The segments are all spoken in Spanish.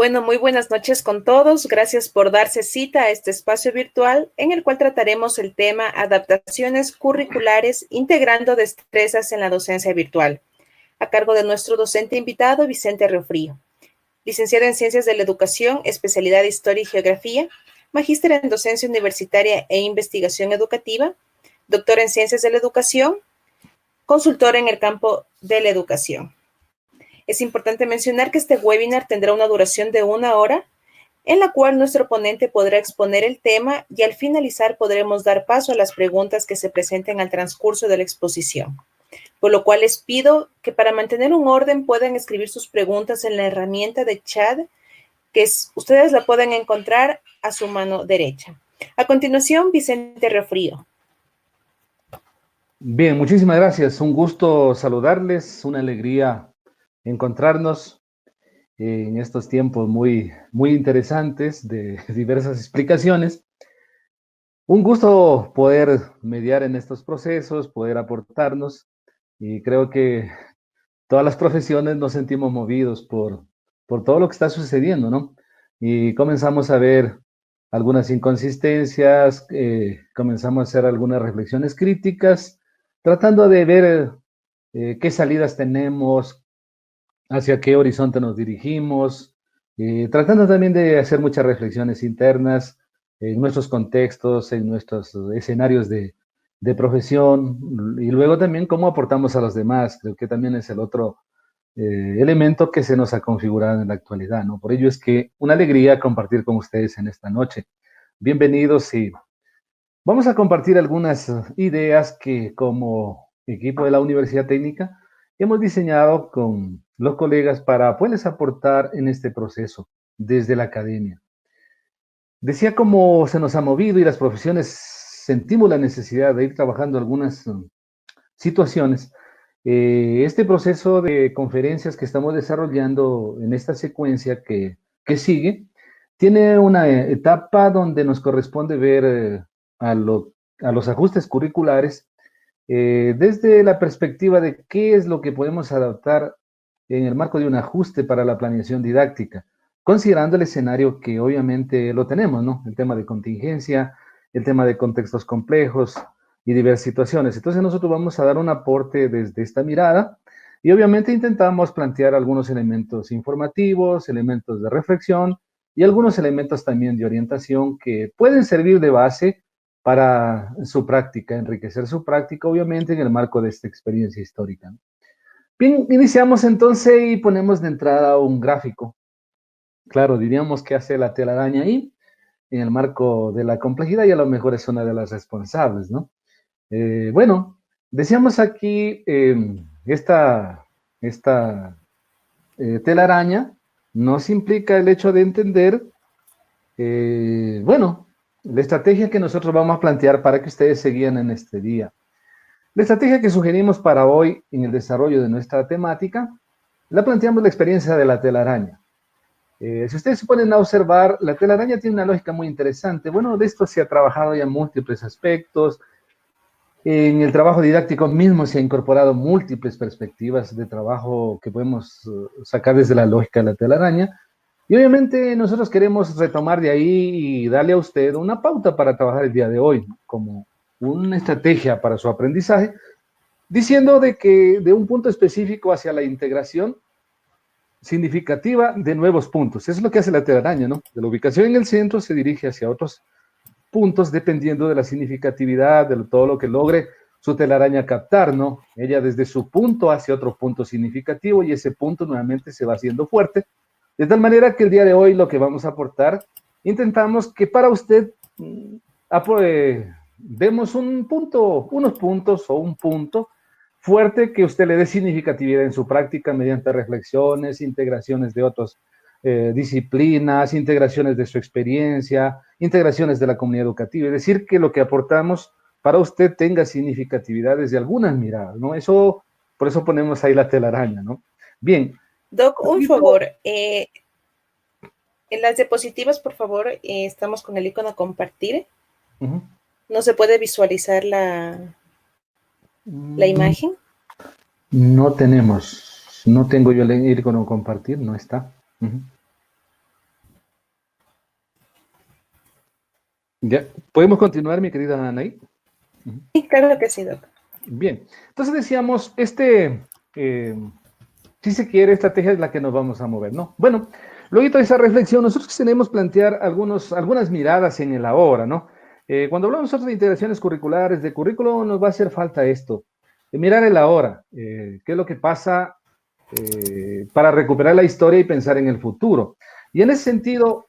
Bueno, muy buenas noches con todos. Gracias por darse cita a este espacio virtual en el cual trataremos el tema adaptaciones curriculares integrando destrezas en la docencia virtual, a cargo de nuestro docente invitado Vicente Riofrío, licenciado en Ciencias de la Educación, especialidad de Historia y Geografía, magíster en Docencia Universitaria e Investigación Educativa, doctor en Ciencias de la Educación, consultor en el campo de la educación. Es importante mencionar que este webinar tendrá una duración de 1 hora, en la cual nuestro ponente podrá exponer el tema y al finalizar podremos dar paso a las preguntas que se presenten al transcurso de la exposición. Por lo cual les pido que para mantener un orden puedan escribir sus preguntas en la herramienta de chat, ustedes la pueden encontrar a su mano derecha. A continuación, Vicente Riofrío. Bien, muchísimas gracias. Un gusto saludarles, una alegría encontrarnos en estos tiempos muy interesantes de diversas explicaciones. Un gusto poder mediar en estos procesos, poder aportarnos, y creo que todas las profesiones nos sentimos movidos por todo lo que está sucediendo, ¿no? Y comenzamos a ver algunas inconsistencias, comenzamos a hacer algunas reflexiones críticas, tratando de ver qué salidas tenemos, hacia qué horizonte nos dirigimos, tratando también de hacer muchas reflexiones internas en nuestros contextos, en nuestros escenarios de profesión, y luego también cómo aportamos a los demás. Creo que también es el otro elemento que se nos ha configurado en la actualidad, ¿no? Por ello es que una alegría compartir con ustedes en esta noche. Bienvenidos, y vamos a compartir algunas ideas que como equipo de la Universidad Técnica hemos diseñado con los colegas para poderles aportar en este proceso desde la academia. Decía cómo se nos ha movido y las profesiones sentimos la necesidad de ir trabajando algunas situaciones. Este proceso de conferencias que estamos desarrollando en esta secuencia que sigue, tiene una etapa donde nos corresponde ver a los ajustes curriculares desde la perspectiva de qué es lo que podemos adaptar en el marco de un ajuste para la planeación didáctica, considerando el escenario que obviamente lo tenemos, ¿no? El tema de contingencia, el tema de contextos complejos y diversas situaciones. Entonces nosotros vamos a dar un aporte desde esta mirada y obviamente intentamos plantear algunos elementos informativos, elementos de reflexión y algunos elementos también de orientación que pueden servir de base para su práctica, enriquecer su práctica, obviamente, en el marco de esta experiencia histórica. Bien, iniciamos entonces y ponemos de entrada un gráfico. Claro, diríamos que hace la telaraña ahí, en el marco de la complejidad, y a lo mejor es una de las responsables, ¿no? Bueno, decíamos aquí, esta telaraña nos implica el hecho de entender, bueno, la estrategia que nosotros vamos a plantear para que ustedes se guíen en este día. La estrategia que sugerimos para hoy en el desarrollo de nuestra temática, la planteamos la experiencia de la telaraña. Si ustedes se ponen a observar, la telaraña tiene una lógica muy interesante. Bueno, de esto se ha trabajado ya en múltiples aspectos. En el trabajo didáctico mismo se ha incorporado múltiples perspectivas de trabajo que podemos sacar desde la lógica de la telaraña. Y obviamente nosotros queremos retomar de ahí y darle a usted una pauta para trabajar el día de hoy, como una estrategia para su aprendizaje, diciendo de que de un punto específico hacia la integración significativa de nuevos puntos. Eso es lo que hace la telaraña, ¿no? De la ubicación en el centro se dirige hacia otros puntos dependiendo de la significatividad, de todo lo que logre su telaraña captar, ¿no? Ella desde su punto hacia otro punto significativo y ese punto nuevamente se va haciendo fuerte. De tal manera que el día de hoy lo que vamos a aportar, intentamos que para usted demos un punto, unos puntos o un punto fuerte que usted le dé significatividad en su práctica mediante reflexiones, integraciones de otras disciplinas, integraciones de su experiencia, integraciones de la comunidad educativa. Es decir, que lo que aportamos para usted tenga significatividad desde algunas miradas, ¿no? Eso, por eso ponemos ahí la telaraña, ¿no? Bien. Doc, un favor, en las diapositivas, por favor, estamos con el icono compartir. ¿No se puede visualizar la imagen? No tenemos, no tengo yo el icono compartir, no está. Ya, ¿podemos continuar, mi querida Anaí? Sí, claro que sí, doctor. Bien, entonces decíamos, si se quiere, estrategia es la que nos vamos a mover, ¿no? Bueno, luego de esa reflexión, nosotros tenemos plantear algunas miradas en el ahora, ¿no? Cuando hablamos nosotros de integraciones curriculares, de currículo, nos va a hacer falta esto, de mirar el ahora, qué es lo que pasa para recuperar la historia y pensar en el futuro. Y en ese sentido,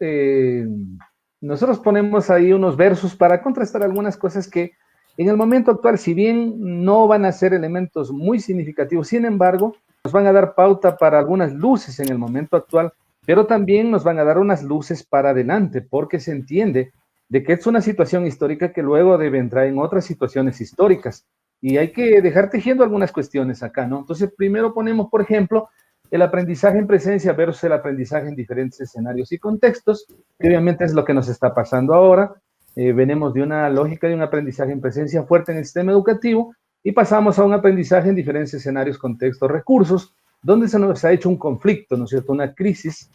nosotros ponemos ahí unos versos para contrastar algunas cosas que en el momento actual, si bien no van a ser elementos muy significativos, sin embargo, nos van a dar pauta para algunas luces en el momento actual, pero también nos van a dar unas luces para adelante, porque se entiende de que es una situación histórica que luego debe entrar en otras situaciones históricas. Y hay que dejar tejiendo algunas cuestiones acá, ¿no? Entonces, primero ponemos, por ejemplo, el aprendizaje en presencia versus el aprendizaje en diferentes escenarios y contextos, que obviamente es lo que nos está pasando ahora. Venimos de una lógica de un aprendizaje en presencia fuerte en el sistema educativo y pasamos a un aprendizaje en diferentes escenarios, contextos, recursos, donde se nos ha hecho un conflicto, ¿no es cierto? Una crisis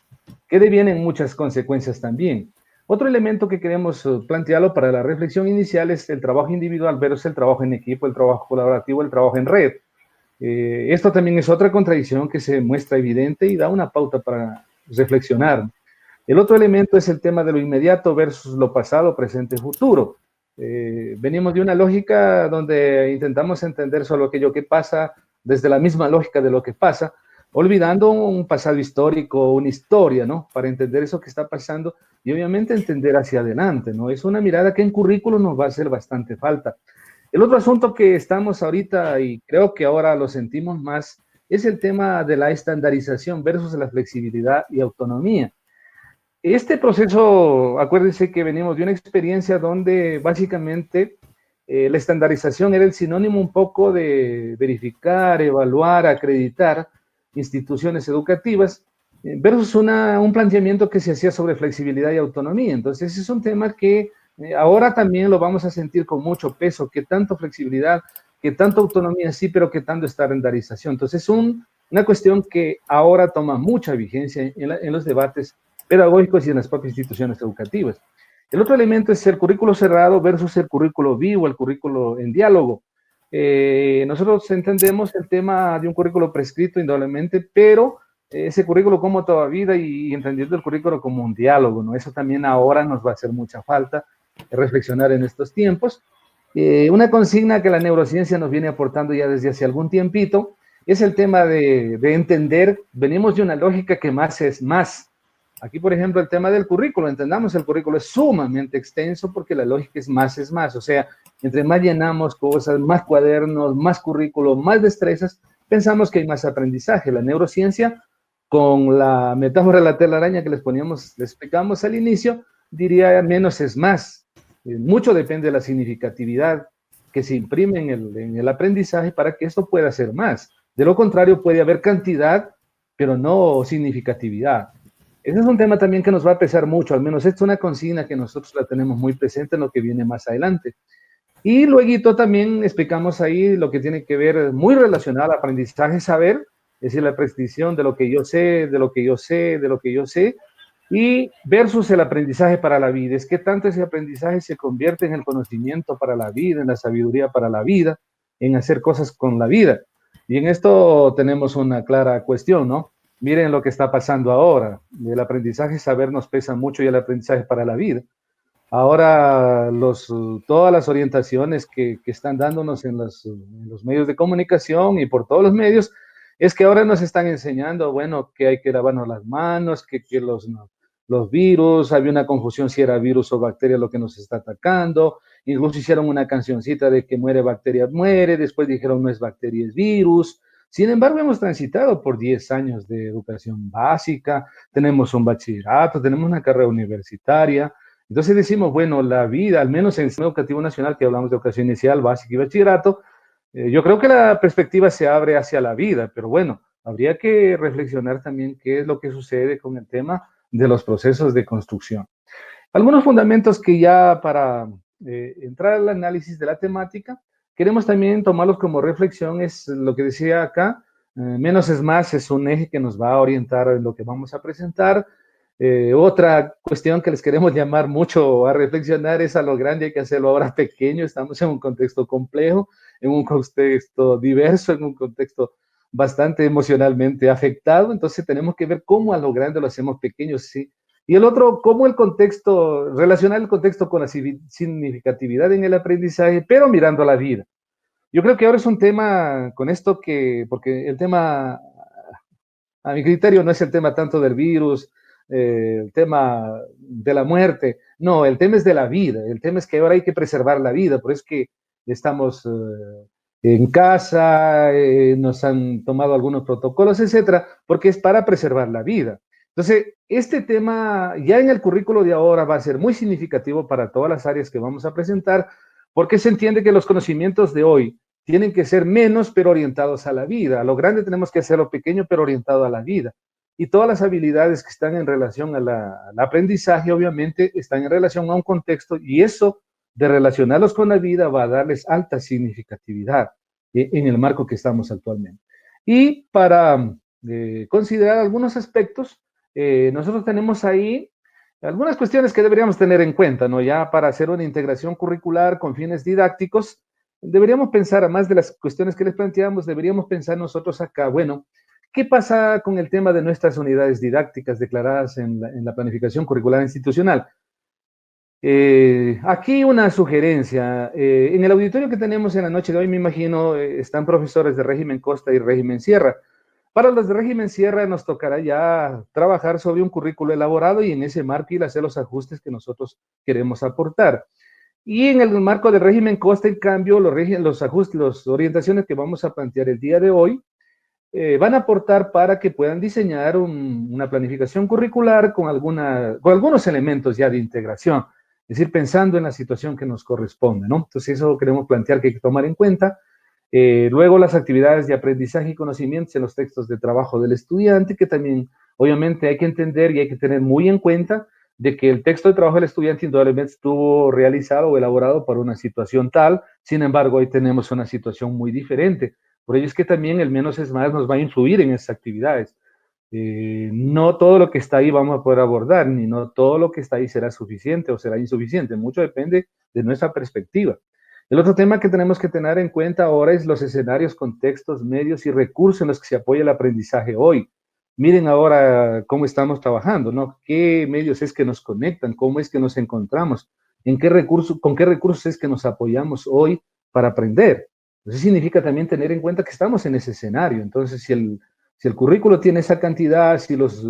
que devienen muchas consecuencias también. Otro elemento que queremos plantearlo para la reflexión inicial es el trabajo individual versus el trabajo en equipo, el trabajo colaborativo, el trabajo en red. Esto también es otra contradicción que se muestra evidente y da una pauta para reflexionar. El otro elemento es el tema de lo inmediato versus lo pasado, presente, futuro. Venimos de una lógica donde intentamos entender solo aquello que pasa desde la misma lógica de lo que pasa, olvidando un pasado histórico, una historia, ¿no? Para entender eso que está pasando y obviamente entender hacia adelante, ¿no? Es una mirada que en currículo nos va a hacer bastante falta. El otro asunto que estamos ahorita, y creo que ahora lo sentimos más, es el tema de la estandarización versus la flexibilidad y autonomía. Este proceso, acuérdense que venimos de una experiencia donde básicamente la estandarización era el sinónimo un poco de verificar, evaluar, acreditar instituciones educativas versus un planteamiento que se hacía sobre flexibilidad y autonomía. Entonces, ese es un tema que ahora también lo vamos a sentir con mucho peso, que tanto flexibilidad, que tanto autonomía sí, pero que tanto estandarización. Entonces, es una cuestión que ahora toma mucha vigencia en los debates pedagógicos y en las propias instituciones educativas. El otro elemento es el currículo cerrado versus el currículo vivo, el currículo en diálogo. Nosotros entendemos el tema de un currículo prescrito indudablemente, pero ese currículo como toda vida y entendiendo el currículo como un diálogo, ¿no? Eso también ahora nos va a hacer mucha falta reflexionar en estos tiempos. Una consigna que la neurociencia nos viene aportando ya desde hace algún tiempito es el tema de entender, venimos de una lógica que más es más. Aquí, por ejemplo, el tema del currículo, entendamos, el currículo es sumamente extenso porque la lógica es más, o sea, entre más llenamos cosas, más cuadernos, más currículo, más destrezas, pensamos que hay más aprendizaje. La neurociencia, con la metáfora de la telaraña que les explicamos al inicio, diría menos es más. Mucho depende de la significatividad que se imprime en el aprendizaje para que esto pueda ser más. De lo contrario, puede haber cantidad, pero no significatividad. Ese es un tema también que nos va a pesar mucho, al menos esta es una consigna que nosotros la tenemos muy presente en lo que viene más adelante. Y luego también explicamos ahí lo que tiene que ver muy relacionado al aprendizaje saber, es decir, la prescripción de lo que yo sé, de lo que yo sé, de lo que yo sé, y versus el aprendizaje para la vida. Es que tanto ese aprendizaje se convierte en el conocimiento para la vida, en la sabiduría para la vida, en hacer cosas con la vida. Y en esto tenemos una clara cuestión, ¿no? Miren lo que está pasando ahora. El aprendizaje saber nos pesa mucho y el aprendizaje para la vida. Ahora todas las orientaciones que están dándonos en los medios de comunicación y por todos los medios es que ahora nos están enseñando, bueno, que hay que lavarnos las manos, que los virus, había una confusión si era virus o bacteria lo que nos está atacando, incluso hicieron una cancioncita de que muere bacteria, muere, después dijeron no es bacteria, es virus. Sin embargo, hemos transitado por 10 años de educación básica, tenemos un bachillerato, tenemos una carrera universitaria. Entonces decimos, bueno, la vida, al menos en el sistema educativo nacional, que hablamos de educación inicial, básica y bachillerato, yo creo que la perspectiva se abre hacia la vida, pero bueno, habría que reflexionar también qué es lo que sucede con el tema de los procesos de construcción. Algunos fundamentos que ya para entrar al análisis de la temática, queremos también tomarlos como reflexión, es lo que decía acá, menos es más, es un eje que nos va a orientar en lo que vamos a presentar. Otra cuestión que les queremos llamar mucho a reflexionar es: a lo grande hay que hacerlo ahora pequeño. Estamos en un contexto complejo, en un contexto diverso, en un contexto bastante emocionalmente afectado, entonces tenemos que ver cómo a lo grande lo hacemos pequeño, sí. Y el otro, cómo el contexto, relacionar el contexto con la significatividad en el aprendizaje, pero mirando a la vida. Yo creo que ahora es un tema con esto porque el tema, a mi criterio, no es el tema tanto del virus, el tema de la muerte, no, el tema es de la vida, el tema es que ahora hay que preservar la vida, por eso es que estamos en casa, nos han tomado algunos protocolos, etcétera, porque es para preservar la vida. Entonces, este tema ya en el currículo de ahora va a ser muy significativo para todas las áreas que vamos a presentar, porque se entiende que los conocimientos de hoy tienen que ser menos, pero orientados a la vida. A lo grande tenemos que hacerlo pequeño, pero orientado a la vida. Y todas las habilidades que están en relación al aprendizaje, obviamente, están en relación a un contexto, y eso de relacionarlos con la vida va a darles alta significatividad en el marco que estamos actualmente. Y para considerar algunos aspectos, nosotros tenemos ahí algunas cuestiones que deberíamos tener en cuenta, ¿no? Ya para hacer una integración curricular con fines didácticos, deberíamos pensar, además de las cuestiones que les planteamos, deberíamos pensar nosotros acá, bueno, ¿qué pasa con el tema de nuestras unidades didácticas declaradas en la planificación curricular institucional? Aquí una sugerencia. En el auditorio que tenemos en la noche de hoy, me imagino, están profesores de régimen Costa y régimen Sierra. Para los de régimen Sierra nos tocará ya trabajar sobre un currículo elaborado y en ese marco ir a hacer los ajustes que nosotros queremos aportar. Y en el marco del régimen Costa, en cambio, los ajustes, las orientaciones que vamos a plantear el día de hoy, van a aportar para que puedan diseñar una planificación curricular con algunos elementos ya de integración, es decir, pensando en la situación que nos corresponde, ¿no? Entonces eso queremos plantear que hay que tomar en cuenta. Luego las actividades de aprendizaje y conocimientos en los textos de trabajo del estudiante, que también obviamente hay que entender y hay que tener muy en cuenta de que el texto de trabajo del estudiante indudablemente estuvo realizado o elaborado para una situación tal. Sin embargo, hoy tenemos una situación muy diferente. Por ello es que también el menos es más nos va a influir en esas actividades. No todo lo que está ahí vamos a poder abordar, ni no todo lo que está ahí será suficiente o será insuficiente. Mucho depende de nuestra perspectiva. El otro tema que tenemos que tener en cuenta ahora es los escenarios, contextos, medios y recursos en los que se apoya el aprendizaje hoy. Miren ahora cómo estamos trabajando, ¿no? ¿Qué medios es que nos conectan? ¿Cómo es que nos encontramos? ¿Con qué recursos es que nos apoyamos hoy para aprender? Eso significa también tener en cuenta que estamos en ese escenario. Entonces, si el currículo tiene esa cantidad, si los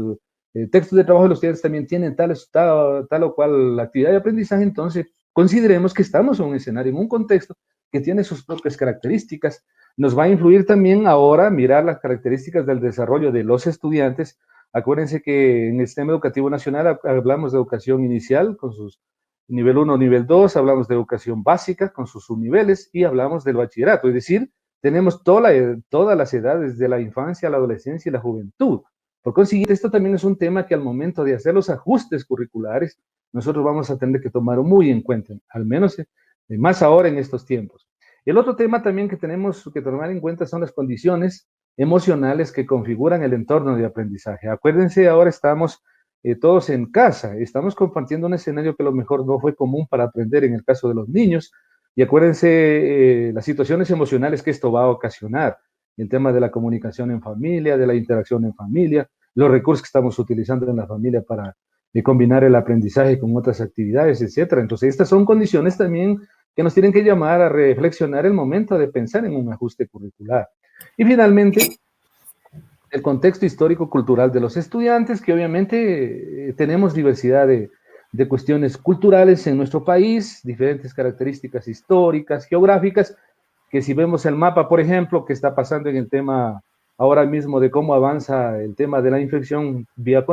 textos de trabajo de los estudiantes también tienen tal o cual actividad de aprendizaje, entonces consideremos que estamos en un escenario, en un contexto que tiene sus propias características. Nos va a influir también ahora mirar las características del desarrollo de los estudiantes. Acuérdense que en el sistema educativo nacional hablamos de educación inicial con sus nivel 1, nivel 2, hablamos de educación básica con sus subniveles y hablamos del bachillerato, es decir, tenemos todas las edades, de la infancia, la adolescencia y la juventud. Por consiguiente, esto también es un tema que al momento de hacer los ajustes curriculares, nosotros vamos a tener que tomar muy en cuenta, al menos más ahora en estos tiempos. El otro tema también que tenemos que tomar en cuenta son las condiciones emocionales que configuran el entorno de aprendizaje. Acuérdense, ahora estamos todos en casa, estamos compartiendo un escenario que a lo mejor no fue común para aprender en el caso de los niños, y acuérdense las situaciones emocionales que esto va a ocasionar, el tema de la comunicación en familia, de la interacción en familia, los recursos que estamos utilizando en la familia para combinar el aprendizaje con otras actividades, etcétera. Entonces, estas son condiciones también que nos tienen que llamar a reflexionar el momento de pensar en un ajuste curricular. Y finalmente, el contexto histórico-cultural de los estudiantes, que obviamente tenemos diversidad de cuestiones culturales en nuestro país, diferentes características históricas, geográficas, que si vemos el mapa, por ejemplo, que está pasando en el tema ahora mismo de cómo avanza el tema de la infección vía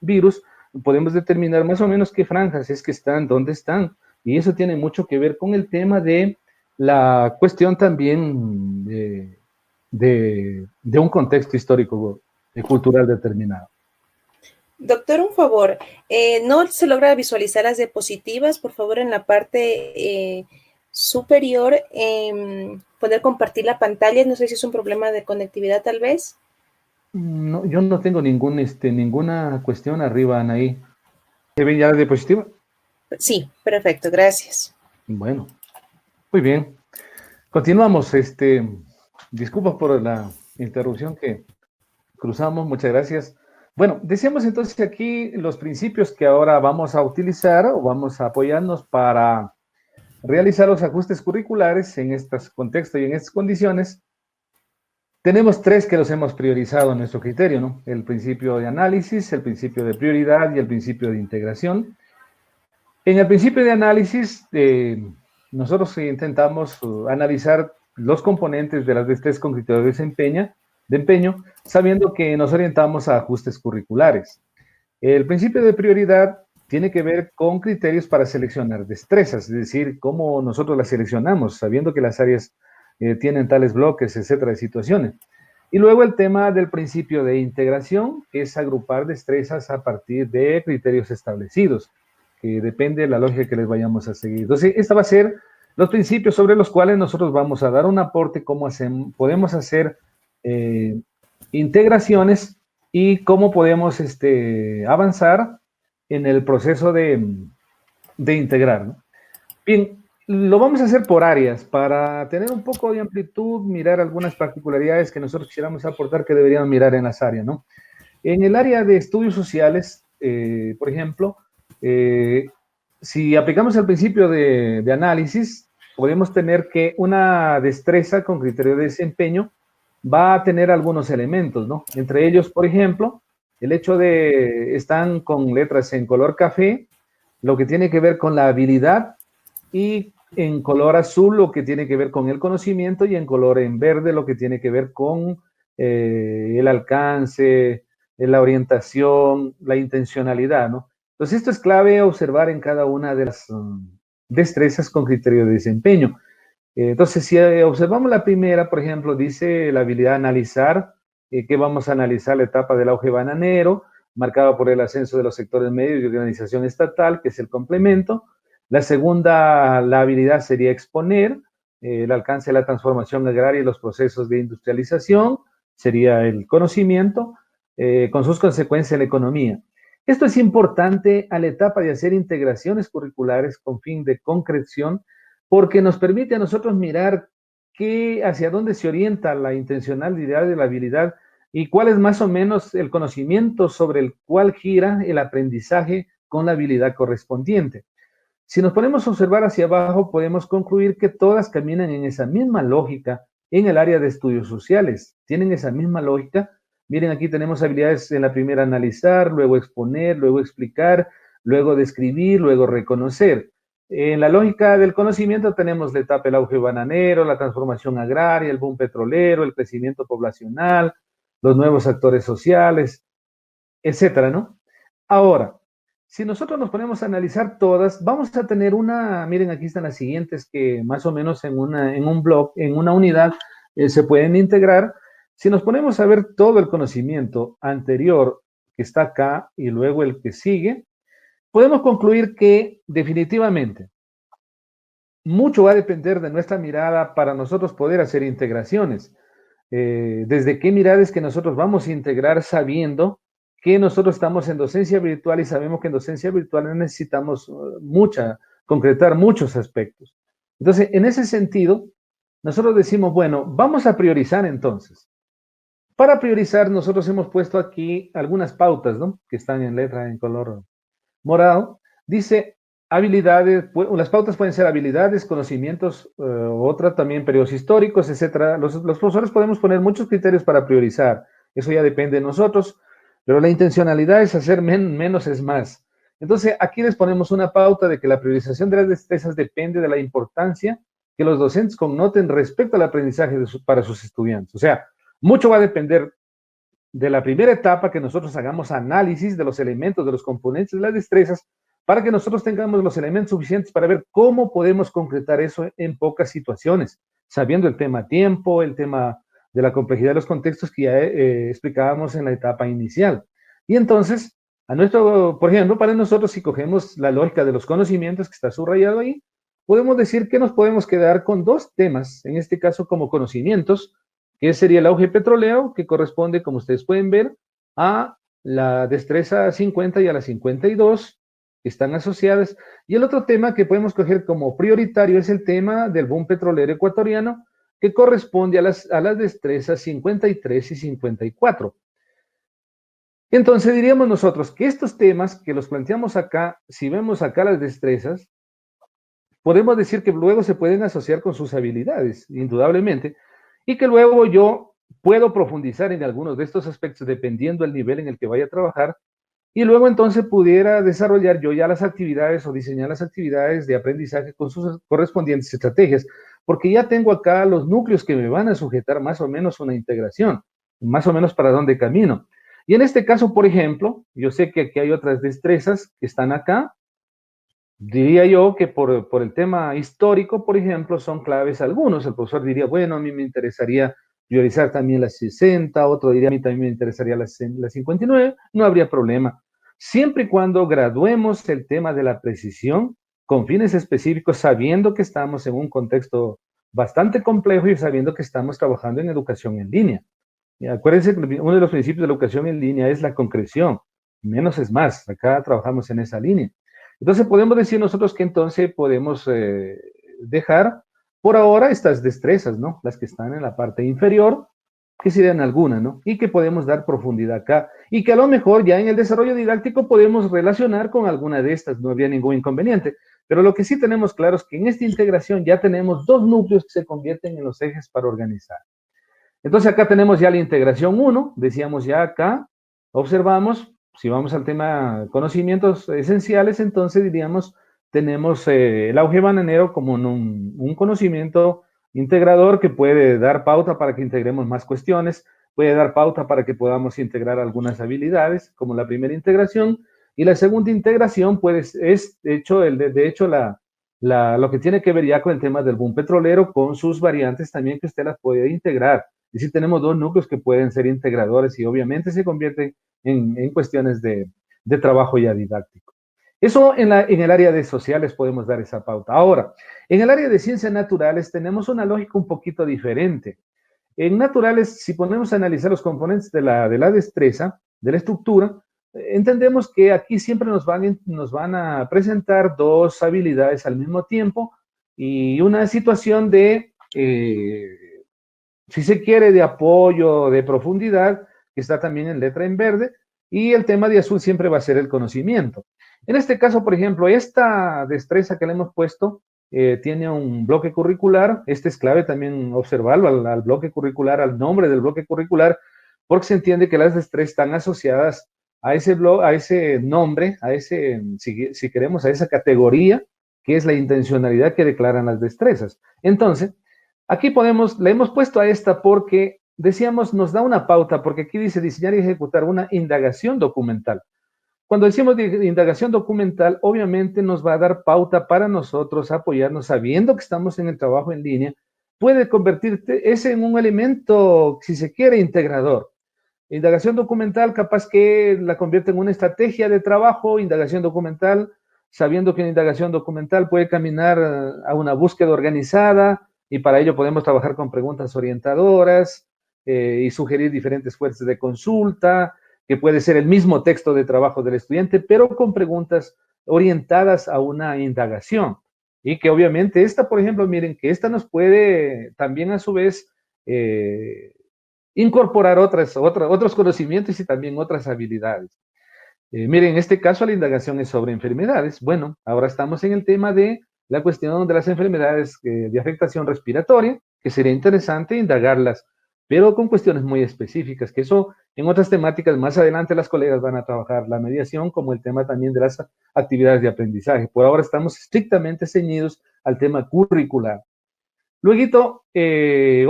virus, podemos determinar más o menos qué franjas es que están, dónde están, y eso tiene mucho que ver con el tema de la cuestión también de un contexto histórico y cultural determinado. Doctor, un favor, ¿no se logra visualizar las diapositivas? Por favor, en la parte superior, poder compartir la pantalla. No sé si es un problema de conectividad tal vez. No, yo no tengo ninguna cuestión arriba, Anaí. ¿Qué ven ya la diapositiva? Sí, perfecto, gracias. Bueno, muy bien. Continuamos. Disculpas por la interrupción que cruzamos. Muchas gracias. Bueno, decíamos entonces aquí los principios que ahora vamos a utilizar o vamos a apoyarnos para realizar los ajustes curriculares en estos contextos y en estas condiciones. Tenemos tres que los hemos priorizado en nuestro criterio, ¿no? El principio de análisis, el principio de prioridad y el principio de integración. En el principio de análisis, nosotros intentamos analizar los componentes de las destrezas con criterio de empeño, sabiendo que nos orientamos a ajustes curriculares. El principio de prioridad tiene que ver con criterios para seleccionar destrezas, es decir, cómo nosotros las seleccionamos, sabiendo que las áreas tienen tales bloques, etcétera, de situaciones. Y luego el tema del principio de integración, que es agrupar destrezas a partir de criterios establecidos, que depende de la lógica que les vayamos a seguir. Entonces, esta va a ser los principios sobre los cuales nosotros vamos a dar un aporte, cómo podemos hacer integraciones y cómo podemos avanzar en el proceso de integrar, ¿no? Bien, lo vamos a hacer por áreas para tener un poco de amplitud, mirar algunas particularidades que nosotros quisiéramos aportar que deberíamos mirar en las áreas, ¿no? En el área de estudios sociales, por ejemplo, si aplicamos el principio de análisis, podemos tener que una destreza con criterio de desempeño va a tener algunos elementos, ¿no? Entre ellos, por ejemplo, el hecho de están con letras en color café, lo que tiene que ver con la habilidad, y en color azul lo que tiene que ver con el conocimiento, y en color en verde lo que tiene que ver con el alcance, la orientación, la intencionalidad, ¿no? Entonces esto es clave observar en cada una de las destrezas con criterio de desempeño. Entonces, si observamos la primera, por ejemplo, dice la habilidad de analizar, que vamos a analizar la etapa del auge bananero, marcada por el ascenso de los sectores medios y organización estatal, que es el complemento. La segunda, la habilidad sería exponer, el alcance de la transformación agraria y los procesos de industrialización, sería el conocimiento, con sus consecuencias en la economía. Esto es importante a la etapa de hacer integraciones curriculares con fin de concreción, porque nos permite a nosotros mirar hacia dónde se orienta la intencionalidad de la habilidad y cuál es más o menos el conocimiento sobre el cual gira el aprendizaje con la habilidad correspondiente. Si nos ponemos a observar hacia abajo, podemos concluir que todas caminan en esa misma lógica en el área de estudios sociales. Tienen esa misma lógica. Miren, aquí tenemos habilidades en la primera: analizar, luego exponer, luego explicar, luego describir, luego reconocer. En la lógica del conocimiento tenemos la etapa del auge bananero, la transformación agraria, el boom petrolero, el crecimiento poblacional, los nuevos actores sociales, etcétera, ¿no? Ahora, si nosotros nos ponemos a analizar todas, vamos a tener miren, aquí están las siguientes que más o menos en un blog, en una unidad, se pueden integrar. Si nos ponemos a ver todo el conocimiento anterior que está acá y luego el que sigue, podemos concluir que definitivamente mucho va a depender de nuestra mirada para nosotros poder hacer integraciones. Desde qué mirada es que nosotros vamos a integrar, sabiendo que nosotros estamos en docencia virtual y sabemos que en docencia virtual necesitamos concretar muchos aspectos. Entonces, en ese sentido, nosotros decimos, bueno, vamos a priorizar entonces. Para priorizar, nosotros hemos puesto aquí algunas pautas, ¿no? Que están en letra en color morado. Dice habilidades, las pautas pueden ser habilidades, conocimientos, otra también periodos históricos, etcétera. Los profesores podemos poner muchos criterios para priorizar. Eso ya depende de nosotros, pero la intencionalidad es hacer menos es más. Entonces, aquí les ponemos una pauta de que la priorización de las destrezas depende de la importancia que los docentes connoten respecto al aprendizaje para sus estudiantes. O sea, mucho va a depender de la primera etapa, que nosotros hagamos análisis de los elementos, de los componentes de las destrezas, para que nosotros tengamos los elementos suficientes para ver cómo podemos concretar eso en pocas situaciones, sabiendo el tema tiempo, el tema de la complejidad de los contextos que ya explicábamos en la etapa inicial. Y entonces, por ejemplo, para nosotros, si cogemos la lógica de los conocimientos que está subrayado ahí, podemos decir que nos podemos quedar con dos temas, en este caso como conocimientos, que sería el auge petrolero, que corresponde, como ustedes pueden ver, a la destreza 50 y a la 52, que están asociadas. Y el otro tema que podemos coger como prioritario es el tema del boom petrolero ecuatoriano, que corresponde a las destrezas 53 y 54. Entonces diríamos nosotros que estos temas que los planteamos acá, si vemos acá las destrezas, podemos decir que luego se pueden asociar con sus habilidades, indudablemente, y que luego yo puedo profundizar en algunos de estos aspectos dependiendo del nivel en el que vaya a trabajar, y luego entonces pudiera desarrollar yo ya las actividades o diseñar las actividades de aprendizaje con sus correspondientes estrategias, porque ya tengo acá los núcleos que me van a sujetar más o menos una integración, más o menos para dónde camino. Y en este caso, por ejemplo, yo sé que aquí hay otras destrezas que están acá. Diría yo que por el tema histórico, por ejemplo, son claves algunos. El profesor diría, bueno, a mí me interesaría priorizar también las 60, otro diría, a mí también me interesaría las 59, no habría problema. Siempre y cuando graduemos el tema de la precisión con fines específicos, sabiendo que estamos en un contexto bastante complejo y sabiendo que estamos trabajando en educación en línea. Y acuérdense que uno de los principios de la educación en línea es la concreción. Menos es más. Acá trabajamos en esa línea. Entonces podemos decir nosotros que entonces podemos dejar por ahora estas destrezas, ¿no? Las que están en la parte inferior, que serían algunas, ¿no? Y que podemos dar profundidad acá. Y que a lo mejor ya en el desarrollo didáctico podemos relacionar con alguna de estas, no habría ningún inconveniente. Pero lo que sí tenemos claro es que en esta integración ya tenemos dos núcleos que se convierten en los ejes para organizar. Entonces acá tenemos ya la integración 1, decíamos ya acá, observamos, si vamos al tema conocimientos esenciales, entonces diríamos, tenemos el auge bananero como un conocimiento integrador que puede dar pauta para que integremos más cuestiones, puede dar pauta para que podamos integrar algunas habilidades, como la primera integración, y la segunda integración, pues, es de hecho lo que tiene que ver ya con el tema del boom petrolero, con sus variantes también que usted las puede integrar. Es decir, tenemos dos núcleos que pueden ser integradores y obviamente se convierten en cuestiones de trabajo ya didáctico. Eso en el área de sociales podemos dar esa pauta. Ahora, en el área de ciencias naturales tenemos una lógica un poquito diferente. En naturales, si ponemos a analizar los componentes de la destreza, de la estructura, entendemos que aquí siempre nos van a presentar dos habilidades al mismo tiempo y una situación de si se quiere, de apoyo, de profundidad, que está también en letra en verde, y el tema de azul siempre va a ser el conocimiento. En este caso, por ejemplo, esta destreza que le hemos puesto tiene un bloque curricular. Este es clave también observarlo al bloque curricular, al nombre del bloque curricular, porque se entiende que las destrezas están asociadas a ese nombre, si queremos, a esa categoría, que es la intencionalidad que declaran las destrezas. Entonces, aquí le hemos puesto a esta porque decíamos, nos da una pauta, porque aquí dice diseñar y ejecutar una indagación documental. Cuando decimos de indagación documental, obviamente nos va a dar pauta para nosotros apoyarnos, sabiendo que estamos en el trabajo en línea, puede convertirte ese en un elemento, si se quiere, integrador. Indagación documental, capaz que la convierte en una estrategia de trabajo, indagación documental, sabiendo que una indagación documental puede caminar a una búsqueda organizada, y para ello podemos trabajar con preguntas orientadoras y sugerir diferentes fuentes de consulta, que puede ser el mismo texto de trabajo del estudiante, pero con preguntas orientadas a una indagación. Y que obviamente esta, por ejemplo, miren, que esta nos puede también a su vez incorporar otros conocimientos y también otras habilidades. Miren, en este caso la indagación es sobre enfermedades. Bueno, ahora estamos en el tema de la cuestión de las enfermedades de afectación respiratoria, que sería interesante indagarlas, pero con cuestiones muy específicas, que eso en otras temáticas más adelante las colegas van a trabajar la mediación, como el tema también de las actividades de aprendizaje. Por ahora estamos estrictamente ceñidos al tema curricular. Luego,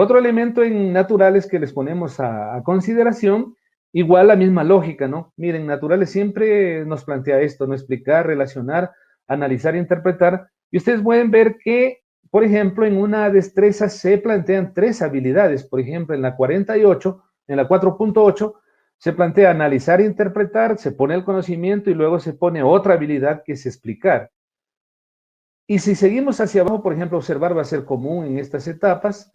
otro elemento en naturales que les ponemos a consideración, igual la misma lógica, ¿no? Miren, naturales siempre nos plantea esto, ¿no? Explicar, relacionar, analizar e interpretar. Y ustedes pueden ver que, por ejemplo, en una destreza se plantean tres habilidades. Por ejemplo, en la 48, en la 4.8, se plantea analizar e interpretar, se pone el conocimiento y luego se pone otra habilidad que es explicar. Y si seguimos hacia abajo, por ejemplo, observar va a ser común en estas etapas.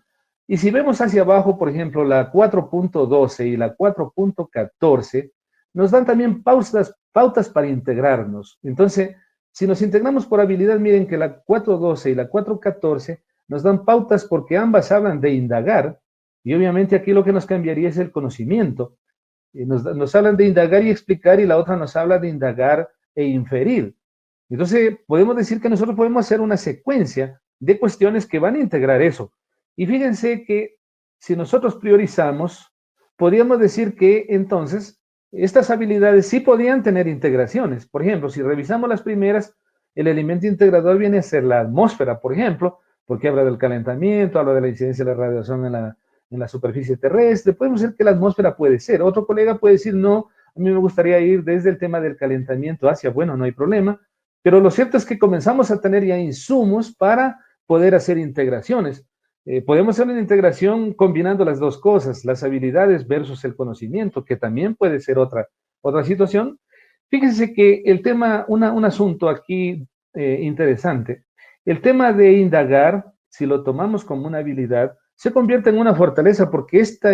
Y si vemos hacia abajo, por ejemplo, la 4.12 y la 4.14, nos dan también pautas para integrarnos. Entonces, si nos integramos por habilidad, miren que la 4.12 y la 4.14 nos dan pautas porque ambas hablan de indagar, y obviamente aquí lo que nos cambiaría es el conocimiento. Nos hablan de indagar y explicar, y la otra nos habla de indagar e inferir. Entonces, podemos decir que nosotros podemos hacer una secuencia de cuestiones que van a integrar eso. Y fíjense que si nosotros priorizamos, podríamos decir que entonces estas habilidades sí podían tener integraciones. Por ejemplo, si revisamos las primeras, el elemento integrador viene a ser la atmósfera, por ejemplo, porque habla del calentamiento, habla de la incidencia de la radiación en la superficie terrestre. Podemos decir que la atmósfera puede ser. Otro colega puede decir, no, a mí me gustaría ir desde el tema del calentamiento hacia, bueno, no hay problema. Pero lo cierto es que comenzamos a tener ya insumos para poder hacer integraciones. Podemos hacer una integración combinando las dos cosas, las habilidades versus el conocimiento, que también puede ser otra situación. Fíjense que el tema, un asunto aquí interesante, el tema de indagar, si lo tomamos como una habilidad, se convierte en una fortaleza porque esta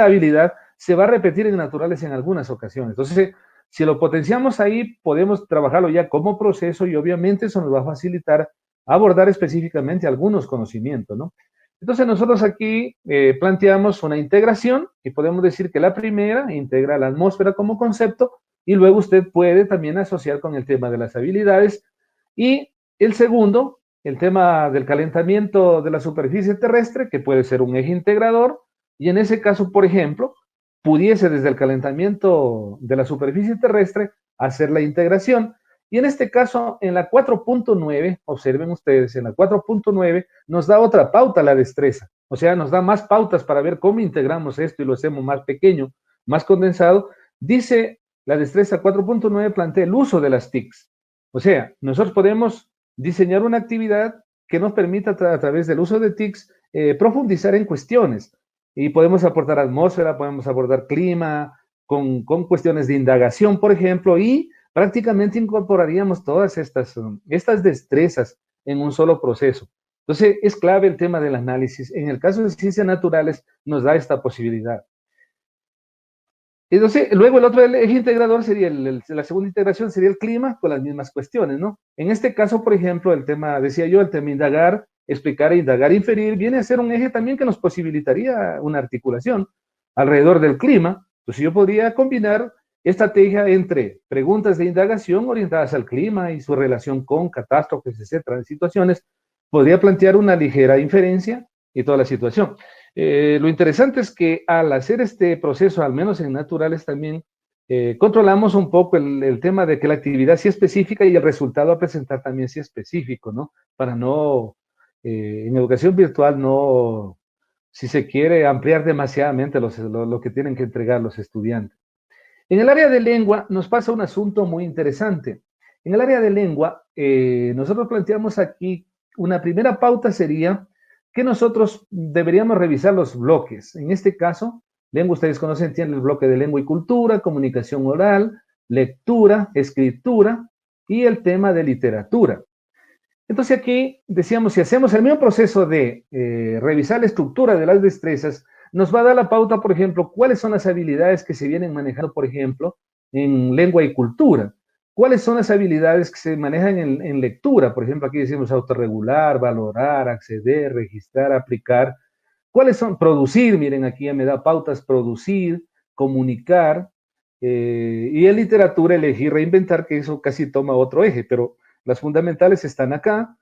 habilidad se va a repetir en naturales en algunas ocasiones. Entonces, si lo potenciamos ahí, podemos trabajarlo ya como proceso y obviamente eso nos va a facilitar abordar específicamente algunos conocimientos, ¿no? Entonces nosotros aquí planteamos una integración y podemos decir que la primera integra la atmósfera como concepto y luego usted puede también asociar con el tema de las habilidades y el segundo, el tema del calentamiento de la superficie terrestre, que puede ser un eje integrador y en ese caso, por ejemplo, pudiese desde el calentamiento de la superficie terrestre hacer la integración. Y en este caso, en la 4.9, observen ustedes, en la 4.9 nos da otra pauta la destreza. O sea, nos da más pautas para ver cómo integramos esto y lo hacemos más pequeño, más condensado. Dice la destreza 4.9 plantea el uso de las TICs. O sea, nosotros podemos diseñar una actividad que nos permita a través del uso de TICs profundizar en cuestiones. Y podemos aportar atmósfera, podemos abordar clima, con cuestiones de indagación, por ejemplo, y prácticamente incorporaríamos todas estas destrezas en un solo proceso. Entonces, es clave el tema del análisis. En el caso de ciencias naturales, nos da esta posibilidad. Entonces, luego el otro eje integrador sería, la segunda integración sería el clima con las mismas cuestiones, ¿no? En este caso, por ejemplo, el tema, decía yo, el tema indagar, explicar, indagar, inferir, viene a ser un eje también que nos posibilitaría una articulación alrededor del clima. Entonces, yo podría combinar estrategia entre preguntas de indagación orientadas al clima y su relación con catástrofes, etcétera, situaciones, podría plantear una ligera inferencia y toda la situación. Lo interesante es que al hacer este proceso, al menos en naturales también, controlamos un poco el tema de que la actividad sea específica y el resultado a presentar también sea específico, ¿no? Para no, en educación virtual, no, si se quiere, ampliar demasiadamente lo que tienen que entregar los estudiantes. En el área de lengua nos pasa un asunto muy interesante. En el área de lengua, nosotros planteamos aquí una primera pauta sería que nosotros deberíamos revisar los bloques. En este caso, lengua, ustedes conocen, tiene el bloque de lengua y cultura, comunicación oral, lectura, escritura y el tema de literatura. Entonces aquí decíamos, si hacemos el mismo proceso de revisar la estructura de las destrezas, nos va a dar la pauta, por ejemplo, cuáles son las habilidades que se vienen manejando, por ejemplo, en lengua y cultura. ¿Cuáles son las habilidades que se manejan en lectura? Por ejemplo, aquí decimos autorregular, valorar, acceder, registrar, aplicar. ¿Cuáles son? Producir, miren, aquí ya me da pautas, producir, comunicar, y en literatura elegir, reinventar, que eso casi toma otro eje, pero las fundamentales están acá.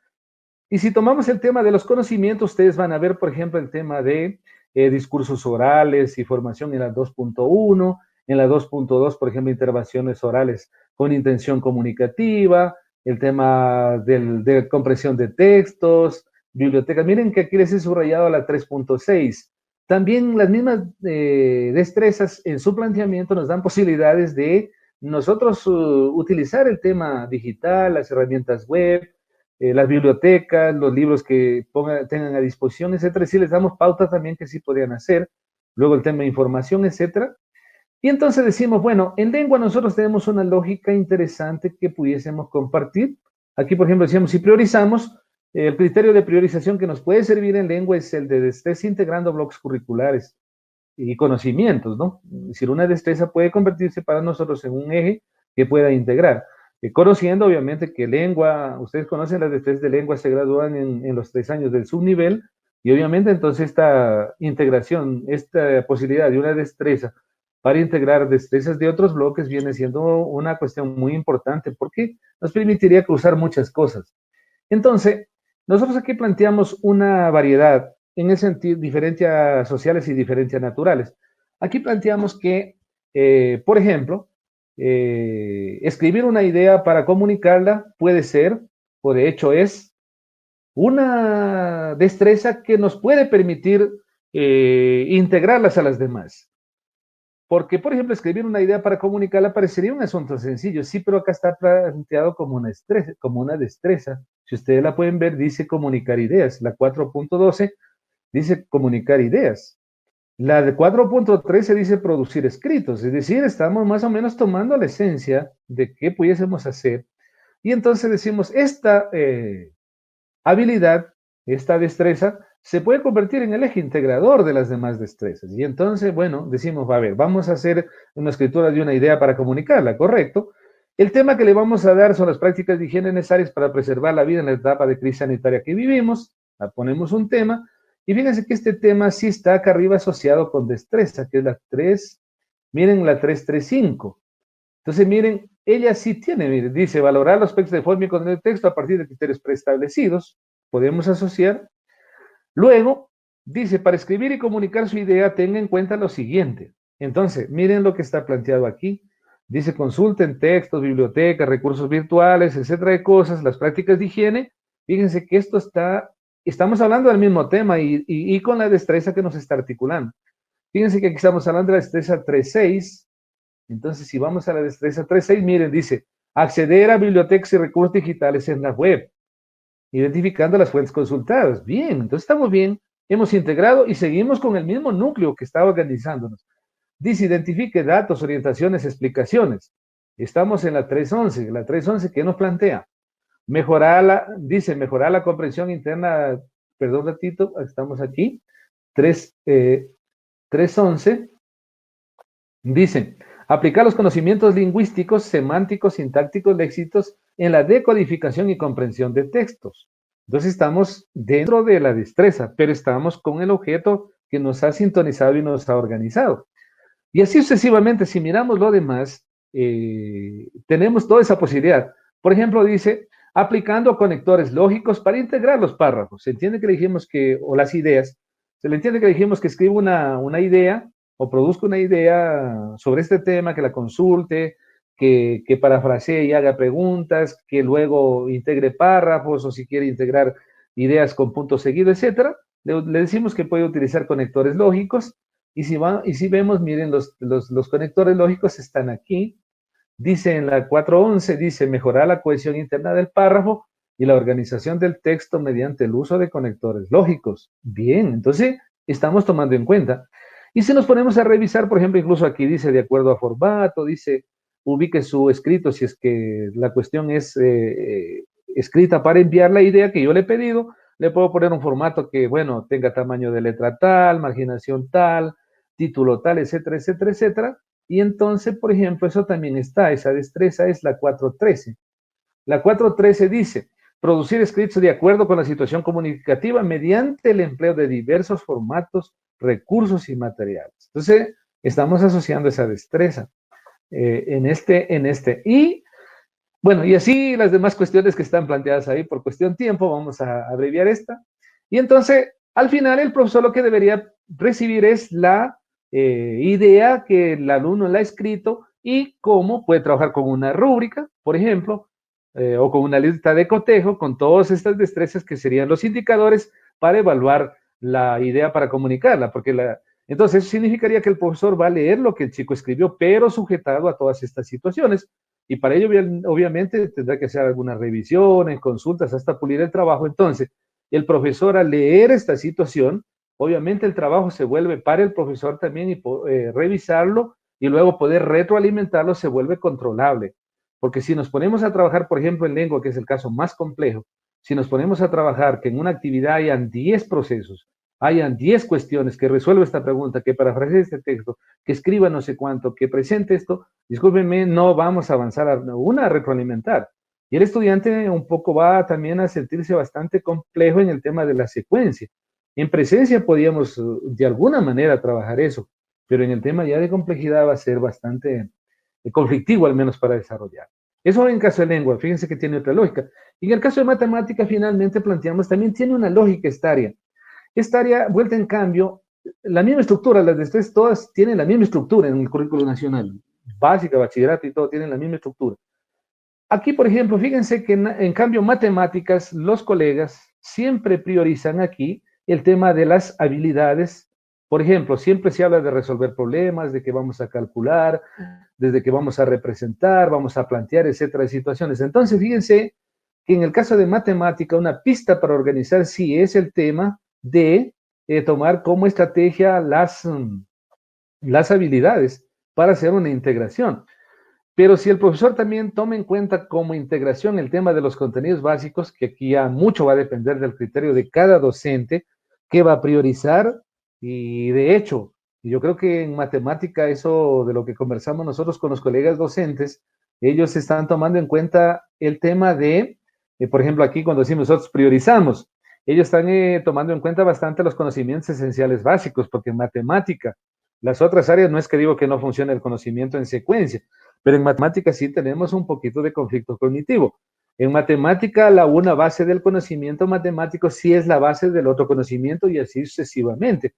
Y si tomamos el tema de los conocimientos, ustedes van a ver, por ejemplo, el tema de discursos orales y formación en la 2.1, en la 2.2, por ejemplo, intervenciones orales con intención comunicativa, el tema de comprensión de textos, biblioteca. Miren que aquí les he subrayado a la 3.6. También las mismas destrezas en su planteamiento nos dan posibilidades de nosotros utilizar el tema digital, las herramientas web, las bibliotecas, los libros que tengan a disposición, etcétera. Y sí les damos pautas también que sí podrían hacer. Luego el tema de información, etcétera. Y entonces decimos, bueno, en lengua nosotros tenemos una lógica interesante que pudiésemos compartir. Aquí, por ejemplo, decíamos, si priorizamos, El criterio de priorización que nos puede servir en lengua es el de destreza integrando bloques curriculares y conocimientos, ¿no? Es decir, una destreza puede convertirse para nosotros en un eje que pueda integrar. Conociendo, obviamente, que lengua, ustedes conocen las destrezas de lengua, se gradúan en los 3 años del subnivel, y obviamente entonces esta integración, esta posibilidad de una destreza para integrar destrezas de otros bloques viene siendo una cuestión muy importante porque nos permitiría cruzar muchas cosas. Entonces, nosotros aquí planteamos una variedad en el sentido diferencias sociales y diferencias naturales. Aquí planteamos que, por ejemplo, escribir una idea para comunicarla puede ser, o de hecho es, una destreza que nos puede permitir integrarlas a las demás. Porque, por ejemplo, escribir una idea para comunicarla parecería un asunto sencillo, sí, pero acá está planteado como una destreza. Si ustedes la pueden ver, dice comunicar ideas. La 4.12 dice comunicar ideas. La de 4.13 dice producir escritos. Es decir, estamos más o menos tomando la esencia de qué pudiésemos hacer. Y entonces decimos, esta habilidad, esta destreza, se puede convertir en el eje integrador de las demás destrezas. Y entonces, bueno, decimos, a ver, vamos a hacer una escritura de una idea para comunicarla, ¿correcto? El tema que le vamos a dar son las prácticas de higiene necesarias para preservar la vida en la etapa de crisis sanitaria que vivimos. Ponemos un tema. Y fíjense que este tema sí está acá arriba asociado con destreza, que es la 3, miren la 335. Entonces, miren, ella sí tiene, miren, dice, valorar los aspectos de forma y contenido del texto a partir de criterios preestablecidos. Podemos asociar. Luego, dice, para escribir y comunicar su idea, tenga en cuenta lo siguiente. Entonces, miren lo que está planteado aquí. Dice, consulten textos, bibliotecas, recursos virtuales, etcétera de cosas, las prácticas de higiene. Fíjense que esto estamos hablando del mismo tema y con la destreza que nos está articulando. Fíjense que aquí estamos hablando de la destreza 3.6. Entonces, si vamos a la destreza 3.6, miren, dice, acceder a bibliotecas y recursos digitales en la web, identificando las fuentes consultadas. Bien, entonces estamos bien, hemos integrado y seguimos con el mismo núcleo que está organizándonos. Dice, identifique datos, orientaciones, explicaciones. Estamos en la 3.11. La 3.11, ¿qué nos plantea? Mejorar la comprensión interna, perdón un ratito, estamos aquí, 3.11, dice, aplicar los conocimientos lingüísticos, semánticos, sintácticos, léxicos en la decodificación y comprensión de textos. Entonces estamos dentro de la destreza, pero estamos con el objeto que nos ha sintonizado y nos ha organizado. Y así sucesivamente, si miramos lo demás, tenemos toda esa posibilidad. Por ejemplo, dice, aplicando conectores lógicos para integrar los párrafos. Se entiende que le dijimos que, o las ideas, se le entiende que le dijimos que escriba una idea o produzca una idea sobre este tema, que la consulte, que parafrasee y haga preguntas, que luego integre párrafos o si quiere integrar ideas con puntos seguidos, etcétera. Le decimos que puede utilizar conectores lógicos y si vemos, miren, los conectores lógicos están aquí. Dice en la 4.11, dice mejorar la cohesión interna del párrafo y la organización del texto mediante el uso de conectores lógicos. Bien, entonces estamos tomando en cuenta. Y si nos ponemos a revisar, por ejemplo, incluso aquí dice de acuerdo a formato, dice ubique su escrito si es que la cuestión es escrita para enviar la idea que yo le he pedido. Le puedo poner un formato que, bueno, tenga tamaño de letra tal, marginación tal, título tal, etcétera, etcétera, etcétera. Y entonces, por ejemplo, eso también está, esa destreza es la 4.13. La 4.13 dice, producir escritos de acuerdo con la situación comunicativa mediante el empleo de diversos formatos, recursos y materiales. Entonces, estamos asociando esa destreza en este. Y, bueno, y así las demás cuestiones que están planteadas ahí por cuestión de tiempo, vamos a abreviar esta. Y entonces, al final, el profesor lo que debería recibir es la idea que el alumno la ha escrito y cómo puede trabajar con una rúbrica, por ejemplo, o con una lista de cotejo, con todas estas destrezas que serían los indicadores para evaluar la idea para comunicarla, porque entonces eso significaría que el profesor va a leer lo que el chico escribió, pero sujetado a todas estas situaciones. Y para ello, obviamente, tendrá que hacer algunas revisiones, consultas, hasta pulir el trabajo. Entonces, el profesor al leer esta situación, obviamente el trabajo se vuelve para el profesor también y revisarlo y luego poder retroalimentarlo se vuelve controlable. Porque si nos ponemos a trabajar, por ejemplo, en lengua, que es el caso más complejo, si nos ponemos a trabajar que en una actividad hayan 10 procesos, hayan 10 cuestiones, que resuelva esta pregunta, que parafrasee este texto, que escriba no sé cuánto, que presente esto, discúlpenme, no vamos a avanzar a retroalimentar. Y el estudiante un poco va también a sentirse bastante complejo en el tema de la secuencia. En presencia podíamos de alguna manera trabajar eso, pero en el tema ya de complejidad va a ser bastante conflictivo, al menos para desarrollar. Eso en caso de lengua, fíjense que tiene otra lógica. Y en el caso de matemática, finalmente planteamos, también tiene una lógica esta área. Esta área, vuelta en cambio, la misma estructura, las destrezas todas tienen la misma estructura en el currículo nacional. Básica, bachillerato y todo tienen la misma estructura. Aquí, por ejemplo, fíjense que en cambio matemáticas, los colegas siempre priorizan aquí el tema de las habilidades. Por ejemplo, siempre se habla de resolver problemas, de que vamos a calcular, desde que vamos a representar, vamos a plantear, etcétera, de situaciones. Entonces, fíjense que en el caso de matemática, una pista para organizar sí es el tema de tomar como estrategia las habilidades para hacer una integración. Pero si el profesor también toma en cuenta como integración el tema de los contenidos básicos, que aquí ya mucho va a depender del criterio de cada docente, que va a priorizar, y de hecho, yo creo que en matemática eso de lo que conversamos nosotros con los colegas docentes, ellos están tomando en cuenta el tema de, por ejemplo, aquí cuando decimos nosotros priorizamos, ellos están tomando en cuenta bastante los conocimientos esenciales básicos, porque en matemática, las otras áreas no es que digo que no funcione el conocimiento en secuencia, pero en matemática sí tenemos un poquito de conflicto cognitivo. En matemática, una base del conocimiento matemático sí es la base del otro conocimiento y así sucesivamente.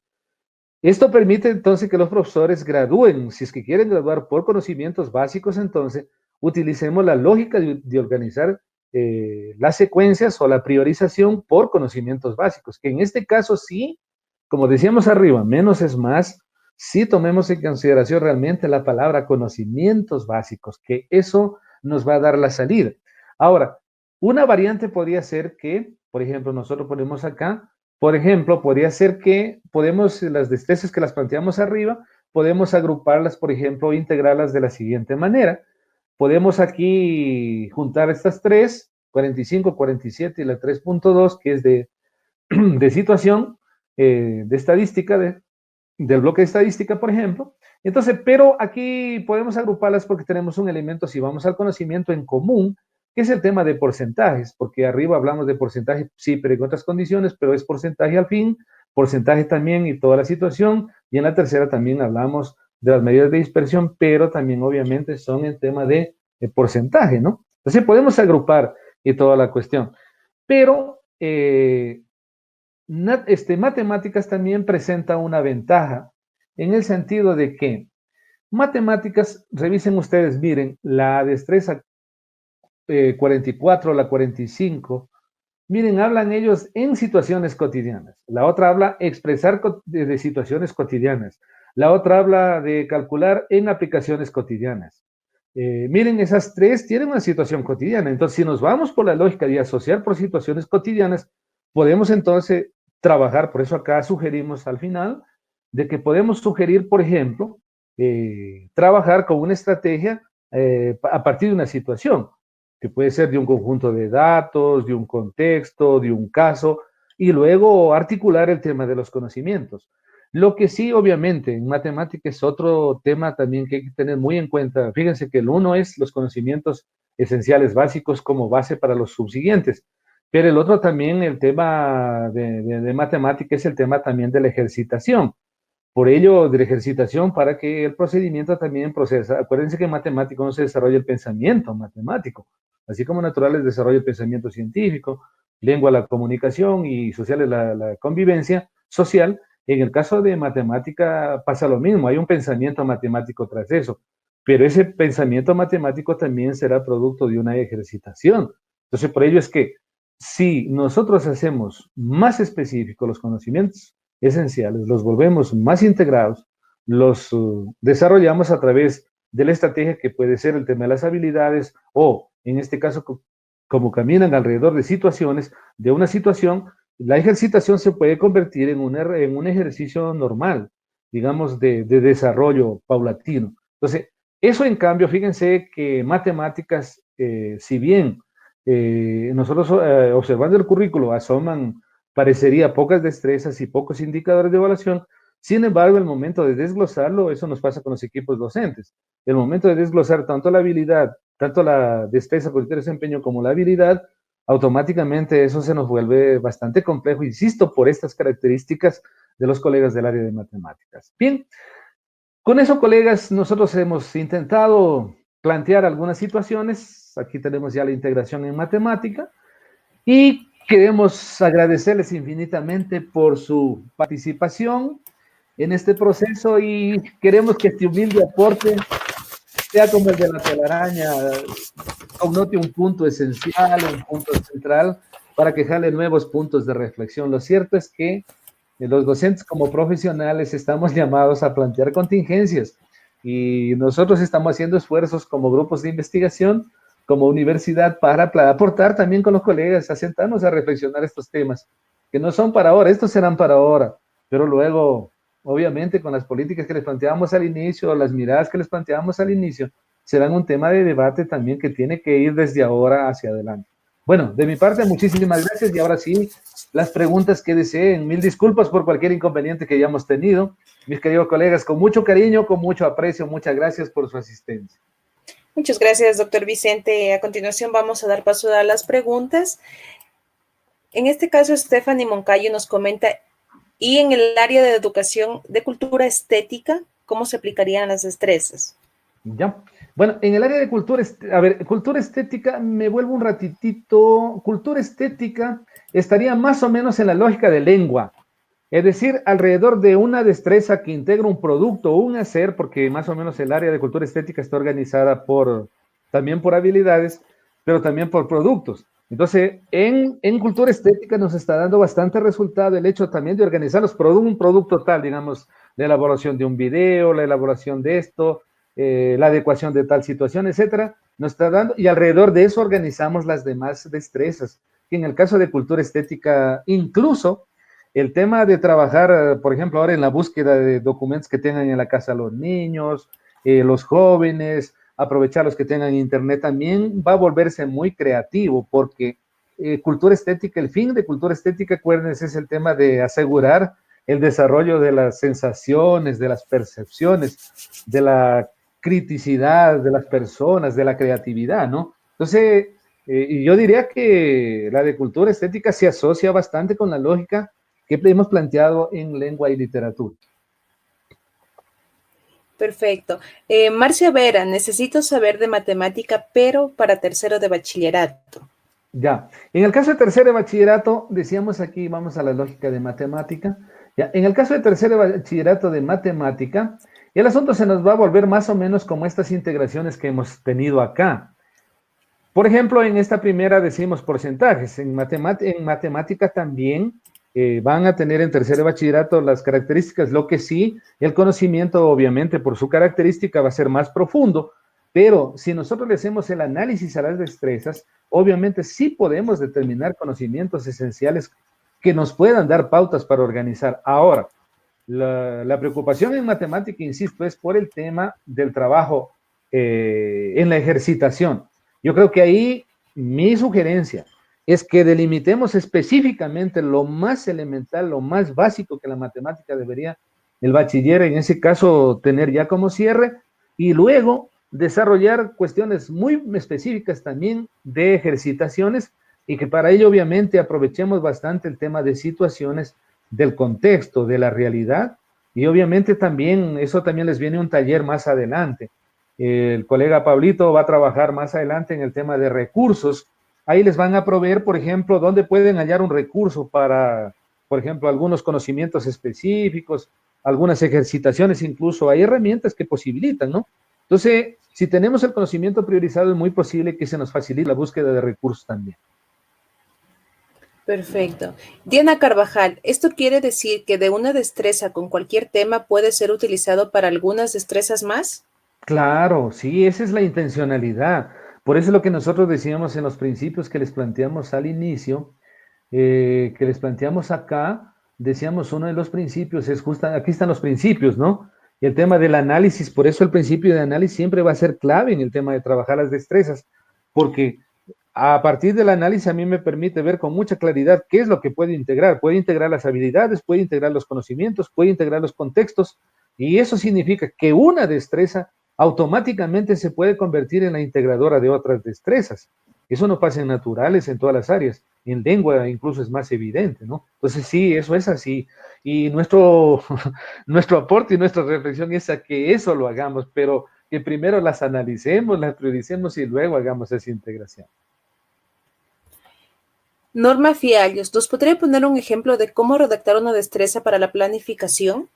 Esto permite entonces que los profesores gradúen, si es que quieren graduar por conocimientos básicos, entonces utilicemos la lógica de organizar las secuencias o la priorización por conocimientos básicos, que en este caso sí, como decíamos arriba, menos es más, sí tomemos en consideración realmente la palabra conocimientos básicos, que eso nos va a dar la salida. Ahora, una variante podría ser que, por ejemplo, nosotros ponemos acá, por ejemplo, podría ser que podemos, las destrezas que las planteamos arriba, podemos agruparlas, por ejemplo, integrarlas de la siguiente manera. Podemos aquí juntar estas tres, 45, 47 y la 3.2, que es de situación, de estadística, del bloque de estadística, por ejemplo. Entonces, pero aquí podemos agruparlas porque tenemos un elemento, si vamos al conocimiento en común, que es el tema de porcentajes, porque arriba hablamos de porcentaje, sí, pero en otras condiciones, pero es porcentaje al fin, porcentaje también y toda la situación, y en la tercera también hablamos de las medidas de dispersión, pero también obviamente son el tema de porcentaje, ¿no? Entonces podemos agrupar y toda la cuestión, pero matemáticas también presenta una ventaja en el sentido de que matemáticas, revisen ustedes, miren, la destreza 44, la 45, miren, hablan ellos en situaciones cotidianas. La otra habla expresar de situaciones cotidianas. La otra habla de calcular en aplicaciones cotidianas. Miren, esas tres tienen una situación cotidiana. Entonces, si nos vamos por la lógica de asociar por situaciones cotidianas, podemos entonces trabajar, por eso acá sugerimos al final, de que podemos sugerir, por ejemplo, trabajar con una estrategia a partir de una situación, que puede ser de un conjunto de datos, de un contexto, de un caso, y luego articular el tema de los conocimientos. Lo que sí, obviamente, en matemática es otro tema también que hay que tener muy en cuenta. Fíjense que el uno es los conocimientos esenciales básicos como base para los subsiguientes, pero el otro también, el tema de matemática es el tema también de la ejercitación. Por ello, de la ejercitación para que el procedimiento también procesa. Acuérdense que en matemático no se desarrolla el pensamiento matemático, así como naturales desarrolla el pensamiento científico, lengua la comunicación y sociales la convivencia social. En el caso de matemática pasa lo mismo, hay un pensamiento matemático tras eso, pero ese pensamiento matemático también será producto de una ejercitación. Entonces, por ello es que si nosotros hacemos más específicos los conocimientos esenciales, los volvemos más integrados, los desarrollamos a través de la estrategia que puede ser el tema de las habilidades o, en este caso, como caminan alrededor de situaciones, de una situación, la ejercitación se puede convertir en un ejercicio normal, digamos, de desarrollo paulatino. Entonces, eso en cambio, fíjense que matemáticas, si bien nosotros observando el currículo asoman, parecería, pocas destrezas y pocos indicadores de evaluación. Sin embargo, el momento de desglosarlo, eso nos pasa con los equipos docentes. El momento de desglosar tanto la habilidad, tanto la destreza por el desempeño como la habilidad, automáticamente eso se nos vuelve bastante complejo, insisto, por estas características de los colegas del área de matemáticas. Bien, con eso, colegas, nosotros hemos intentado plantear algunas situaciones. Aquí tenemos ya la integración en matemática y queremos agradecerles infinitamente por su participación en este proceso y queremos que este humilde aporte sea como el de la telaraña, connote un punto esencial, un punto central para que jale nuevos puntos de reflexión. Lo cierto es que los docentes como profesionales estamos llamados a plantear contingencias y nosotros estamos haciendo esfuerzos como grupos de investigación, como universidad, para aportar también con los colegas, a sentarnos a reflexionar estos temas, que no son para ahora, estos serán para ahora, pero luego, obviamente, con las políticas que les planteamos al inicio, las miradas que les planteamos al inicio, serán un tema de debate también que tiene que ir desde ahora hacia adelante. Bueno, de mi parte, muchísimas gracias y ahora sí, las preguntas que deseen. Mil disculpas por cualquier inconveniente que hayamos tenido. Mis queridos colegas, con mucho cariño, con mucho aprecio, muchas gracias por su asistencia. Muchas gracias, doctor Vicente. A continuación vamos a dar paso a las preguntas. En este caso, Stephanie Moncayo nos comenta, ¿y en el área de educación de cultura estética, cómo se aplicarían las destrezas? Ya. Bueno, en el área de cultura, a ver, cultura estética, me vuelvo un ratitito. Cultura estética estaría más o menos en la lógica de lengua. Es decir, alrededor de una destreza que integra un producto o un hacer, porque más o menos el área de cultura estética está organizada también por habilidades, pero también por productos. Entonces, en cultura estética nos está dando bastante resultado el hecho también de organizarlos por un producto tal, digamos, la elaboración de un video, la elaboración de esto, la adecuación de tal situación, etcétera, nos está dando, y alrededor de eso organizamos las demás destrezas, que en el caso de cultura estética, incluso el tema de trabajar, por ejemplo, ahora en la búsqueda de documentos que tengan en la casa los niños, los jóvenes, aprovechar los que tengan internet también va a volverse muy creativo porque cultura estética, el fin de cultura estética, acuérdense, es el tema de asegurar el desarrollo de las sensaciones, de las percepciones, de la criticidad de las personas, de la creatividad, ¿no? Entonces, yo diría que la de cultura estética se asocia bastante con la lógica que hemos planteado en lengua y literatura. Perfecto. Marcia Vera, necesito saber de matemática, pero para tercero de bachillerato. Ya, en el caso de tercero de bachillerato, decíamos aquí, vamos a la lógica de matemática. Ya, en el caso de tercero de bachillerato de matemática, el asunto se nos va a volver más o menos como estas integraciones que hemos tenido acá. Por ejemplo, en esta primera decimos porcentajes. En matemática también van a tener en tercer de bachillerato las características, lo que sí, el conocimiento obviamente por su característica va a ser más profundo, pero si nosotros le hacemos el análisis a las destrezas, obviamente sí podemos determinar conocimientos esenciales que nos puedan dar pautas para organizar. Ahora, la preocupación en matemática, insisto, es por el tema del trabajo en la ejercitación. Yo creo que ahí mi sugerencia es que delimitemos específicamente lo más elemental, lo más básico que la matemática debería el bachiller en ese caso tener ya como cierre y luego desarrollar cuestiones muy específicas también de ejercitaciones y que para ello obviamente aprovechemos bastante el tema de situaciones del contexto, de la realidad y obviamente también eso también les viene un taller más adelante. El colega Pablito va a trabajar más adelante en el tema de recursos. Ahí les van a proveer, por ejemplo, dónde pueden hallar un recurso para, por ejemplo, algunos conocimientos específicos, algunas ejercitaciones, incluso hay herramientas que posibilitan, ¿no? Entonces, si tenemos el conocimiento priorizado, es muy posible que se nos facilite la búsqueda de recursos también. Perfecto. Diana Carvajal, ¿esto quiere decir que de una destreza con cualquier tema puede ser utilizado para algunas destrezas más? Claro, sí, esa es la intencionalidad. Por eso es lo que nosotros decíamos en los principios que les planteamos al inicio, que les planteamos acá, decíamos uno de los principios, es justo, aquí están los principios, ¿no? Y el tema del análisis, por eso el principio de análisis siempre va a ser clave en el tema de trabajar las destrezas, porque A partir del análisis a mí me permite ver con mucha claridad qué es lo que puede integrar. Puede integrar las habilidades, puede integrar los conocimientos, puede integrar los contextos, y eso significa que una destreza automáticamente se puede convertir en la integradora de otras destrezas. Eso no pasa en naturales en todas las áreas. En lengua incluso es más evidente, ¿no? Entonces sí, eso es así. Y nuestro aporte y nuestra reflexión es a que eso lo hagamos, pero que primero las analicemos, las prioricemos y luego hagamos esa integración. Norma Fiallos, ¿nos podría poner un ejemplo de cómo redactar una destreza para la planificación?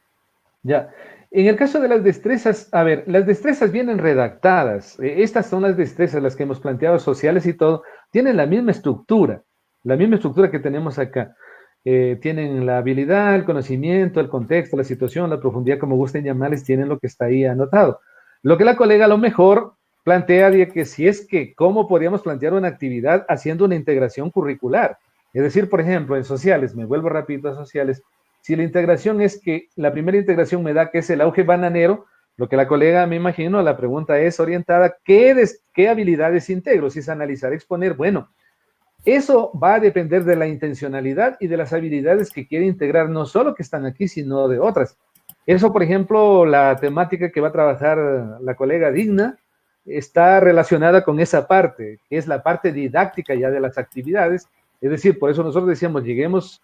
Ya. En el caso de las destrezas, a ver, las destrezas vienen redactadas. Estas son las destrezas, las que hemos planteado, sociales y todo, tienen la misma estructura que tenemos acá. Tienen la habilidad, el conocimiento, el contexto, la situación, la profundidad, como gusten llamarles, tienen lo que está ahí anotado. Lo que la colega a lo mejor plantea de que si es que, ¿cómo podríamos plantear una actividad haciendo una integración curricular? Es decir, por ejemplo, en sociales, me vuelvo rápido a sociales, si la integración es que la primera integración me da que es el auge bananero, lo que la colega me imagino, la pregunta es orientada, ¿qué habilidades integro? Si es analizar, exponer, bueno, eso va a depender de la intencionalidad y de las habilidades que quiere integrar, no solo que están aquí, sino de otras. Eso, por ejemplo, la temática que va a trabajar la colega Digna está relacionada con esa parte, que es la parte didáctica ya de las actividades. Es decir, por eso nosotros decíamos, lleguemos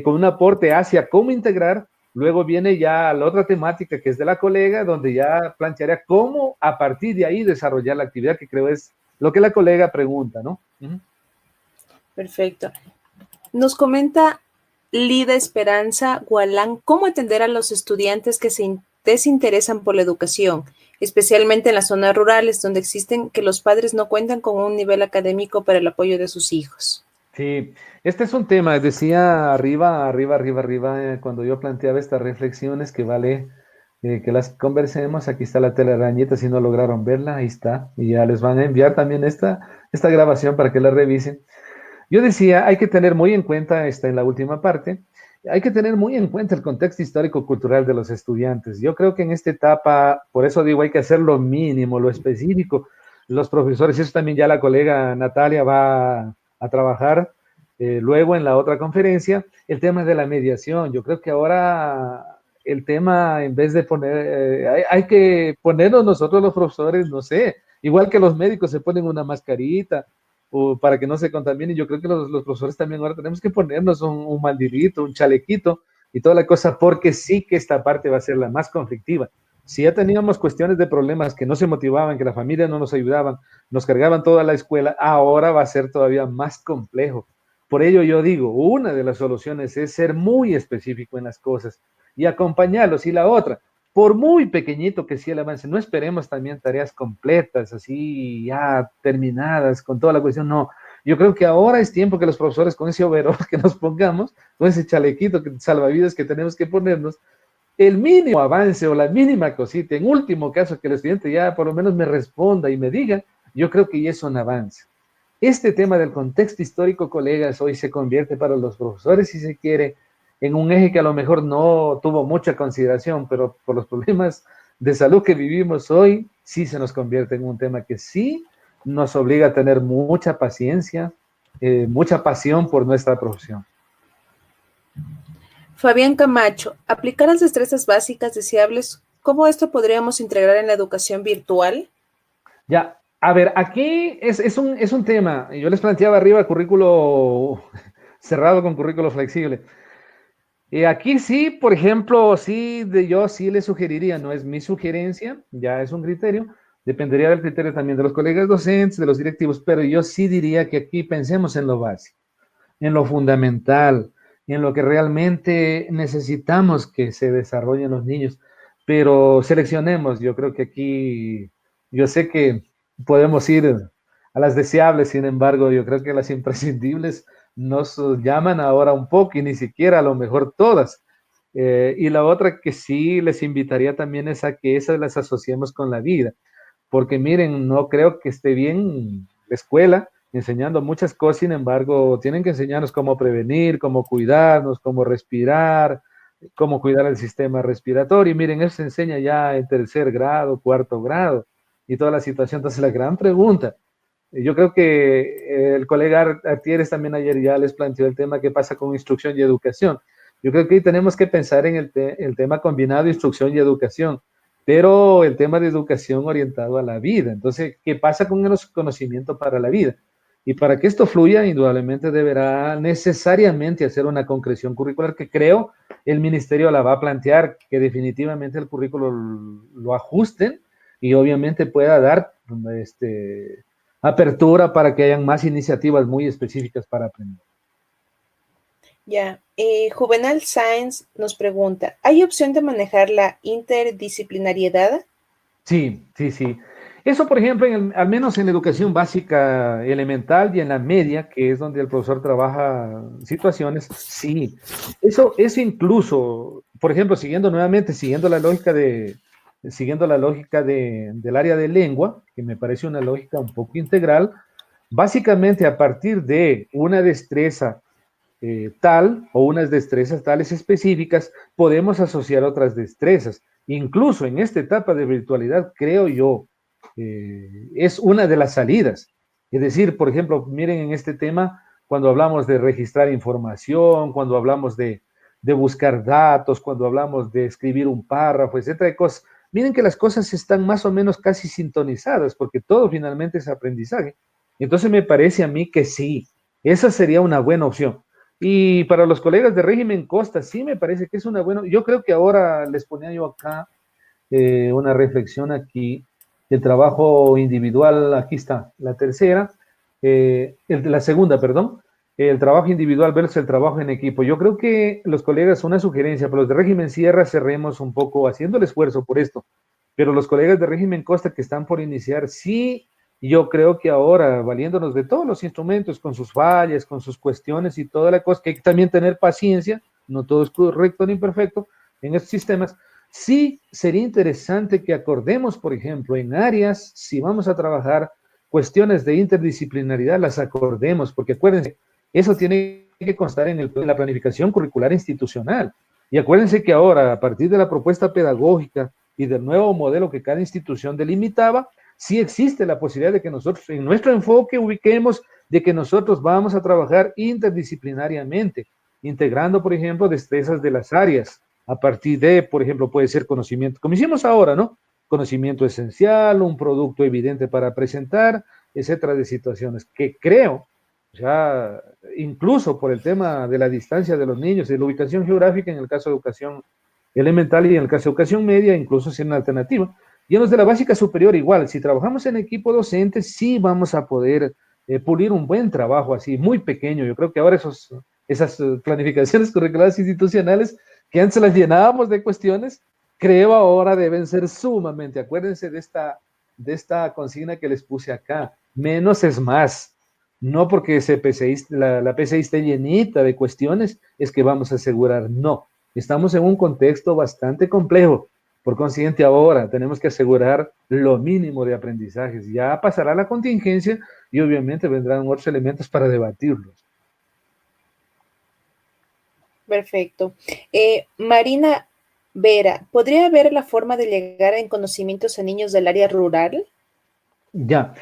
con un aporte hacia cómo integrar, luego viene ya la otra temática que es de la colega, donde ya plantearía cómo a partir de ahí desarrollar la actividad, que creo es lo que la colega pregunta, ¿no? Perfecto. Nos comenta Lida Esperanza Gualán, ¿cómo atender a los estudiantes que se desinteresan por la educación, especialmente en las zonas rurales donde existen que los padres no cuentan con un nivel académico para el apoyo de sus hijos? Sí, este es un tema, decía arriba, cuando yo planteaba estas reflexiones, que vale que las conversemos. Aquí está la telarañita, si no lograron verla, ahí está, y ya les van a enviar también esta grabación para que la revisen. Yo decía, hay que tener muy en cuenta, está en la última parte, hay que tener muy en cuenta el contexto histórico-cultural de los estudiantes. Yo creo que en esta etapa, por eso digo, hay que hacer lo mínimo, lo específico. Los profesores, eso también ya la colega Natalia va a trabajar luego en la otra conferencia, el tema de la mediación. Yo creo que ahora el tema, en vez de poner, hay que ponernos nosotros los profesores, no sé, igual que los médicos se ponen una mascarita, o para que no se contamine. Yo creo que los profesores también ahora tenemos que ponernos un mandilito, un chalequito y toda la cosa, porque sí que esta parte va a ser la más conflictiva. Si ya teníamos cuestiones de problemas que no se motivaban, que la familia no nos ayudaban, nos cargaban toda la escuela, ahora va a ser todavía más complejo. Por ello yo digo, una de las soluciones es ser muy específico en las cosas y acompañarlos. Y la otra, por muy pequeñito que sea el avance, no esperemos también tareas completas, así ya terminadas, con toda la cuestión, no. Yo creo que ahora es tiempo que los profesores con ese overol que nos pongamos, con ese chalequito salvavidas que tenemos que ponernos, el mínimo avance o la mínima cosita, en último caso que el estudiante ya por lo menos me responda y me diga, yo creo que ya es un avance. Este tema del contexto histórico, colegas, hoy se convierte para los profesores, si se quiere, en un eje que a lo mejor no tuvo mucha consideración, pero por los problemas de salud que vivimos hoy, sí se nos convierte en un tema que sí nos obliga a tener mucha paciencia, mucha pasión por nuestra profesión. Fabián Camacho, aplicar las destrezas básicas deseables, ¿cómo esto podríamos integrar en la educación virtual? Ya, a ver, aquí es un tema, yo les planteaba arriba currículo cerrado con currículo flexible. Aquí sí, por ejemplo, sí, yo sí le sugeriría, no es mi sugerencia, ya es un criterio, dependería del criterio también de los colegas docentes, de los directivos, pero yo sí diría que aquí pensemos en lo básico, en lo fundamental, en lo que realmente necesitamos que se desarrollen los niños, pero seleccionemos, yo creo que aquí, yo sé que podemos ir a las deseables, sin embargo, yo creo que las imprescindibles nos llaman ahora un poco y ni siquiera a lo mejor todas. Y la otra que sí les invitaría también es a que esas las asociemos con la vida, porque miren, no creo que esté bien la escuela enseñando muchas cosas, sin embargo, tienen que enseñarnos cómo prevenir, cómo cuidarnos, cómo respirar, cómo cuidar el sistema respiratorio. Y miren, eso se enseña ya en tercer grado, cuarto grado y toda la situación. Entonces, la gran pregunta, Yo creo que el colega Artieres también ayer ya les planteó el tema que pasa con instrucción y educación. Yo creo que ahí tenemos que pensar en el tema combinado instrucción y educación, pero el tema de educación orientado a la vida. Entonces, ¿qué pasa con el conocimiento para la vida? Y para que esto fluya, indudablemente deberá necesariamente hacer una concreción curricular que creo el ministerio la va a plantear, que definitivamente el currículo lo ajusten y obviamente pueda dar apertura para que hayan más iniciativas muy específicas para aprender. Ya, Juvenal Sáenz nos pregunta, ¿hay opción de manejar la interdisciplinariedad? Sí, sí, sí. Eso, por ejemplo, al menos en la educación básica elemental y en la media, que es donde el profesor trabaja situaciones, sí. Eso incluso, por ejemplo, siguiendo la lógica del área de lengua, que me parece una lógica un poco integral, básicamente a partir de una destreza tal o unas destrezas tales específicas, podemos asociar otras destrezas. Incluso en esta etapa de virtualidad, creo yo, es una de las salidas. Es decir, por ejemplo, miren en este tema, cuando hablamos de registrar información, cuando hablamos de buscar datos, cuando hablamos de escribir un párrafo, etcétera, de cosas. Miren que las cosas están más o menos casi sintonizadas, porque todo finalmente es aprendizaje. Entonces me parece a mí que sí, esa sería una buena opción. Y para los colegas de régimen Costa, sí me parece que es una buena. Yo creo que ahora les ponía yo acá una reflexión aquí. El trabajo individual, aquí está, la tercera, la segunda, perdón, el trabajo individual versus el trabajo en equipo. Yo creo que los colegas, una sugerencia, para los de régimen Sierra cerremos un poco haciendo el esfuerzo por esto, pero los colegas de régimen Costa que están por iniciar, sí, yo creo que ahora, valiéndonos de todos los instrumentos, con sus fallas, con sus cuestiones y toda la cosa, que hay que también tener paciencia, no todo es correcto ni perfecto en estos sistemas, sí sería interesante que acordemos, por ejemplo, en áreas, si vamos a trabajar cuestiones de interdisciplinaridad, las acordemos, porque acuérdense, eso tiene que constar en la planificación curricular institucional. Y acuérdense que ahora, a partir de la propuesta pedagógica y del nuevo modelo que cada institución delimitaba, sí existe la posibilidad de que nosotros, en nuestro enfoque, ubiquemos de que nosotros vamos a trabajar interdisciplinariamente, integrando, por ejemplo, destrezas de las áreas, a partir de, por ejemplo, puede ser conocimiento, como hicimos ahora, ¿no? Conocimiento esencial, un producto evidente para presentar, etcétera, de situaciones que creo, ya incluso por el tema de la distancia de los niños y de la ubicación geográfica en el caso de educación elemental y en el caso de educación media, incluso si es una alternativa. Y en los de la básica superior igual, si trabajamos en equipo docente, sí vamos a poder pulir un buen trabajo así, muy pequeño. Yo creo que ahora esas planificaciones curriculares institucionales que antes las llenábamos de cuestiones, creo ahora deben ser sumamente, acuérdense de esta consigna que les puse acá, menos es más. No porque la PCI esté llenita de cuestiones, es que vamos a asegurar, no. Estamos en un contexto bastante complejo. Por consiguiente, ahora tenemos que asegurar lo mínimo de aprendizajes. Ya pasará la contingencia y obviamente vendrán otros elementos para debatirlos. Perfecto. Marina Vera, ¿podría haber la forma de llegar en conocimientos a niños del área rural? Ya.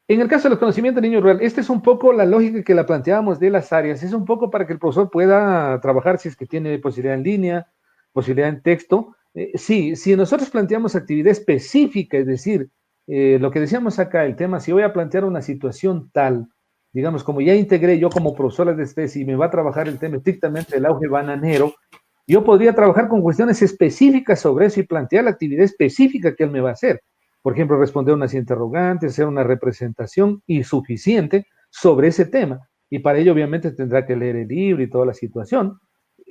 En el caso de los conocimientos de niños rural, esta es un poco la lógica que la planteábamos de las áreas. Es un poco para que el profesor pueda trabajar si es que tiene posibilidad en línea, posibilidad en texto. Sí, si nosotros planteamos actividad específica, es decir, lo que decíamos acá, el tema, si voy a plantear una situación tal, digamos, como ya integré yo como profesora de especie y me va a trabajar el tema estrictamente del auge bananero, yo podría trabajar con cuestiones específicas sobre eso y plantear la actividad específica que él me va a hacer. Por ejemplo, responder unas interrogantes, hacer una representación y suficiente sobre ese tema. Y para ello, obviamente, tendrá que leer el libro y toda la situación.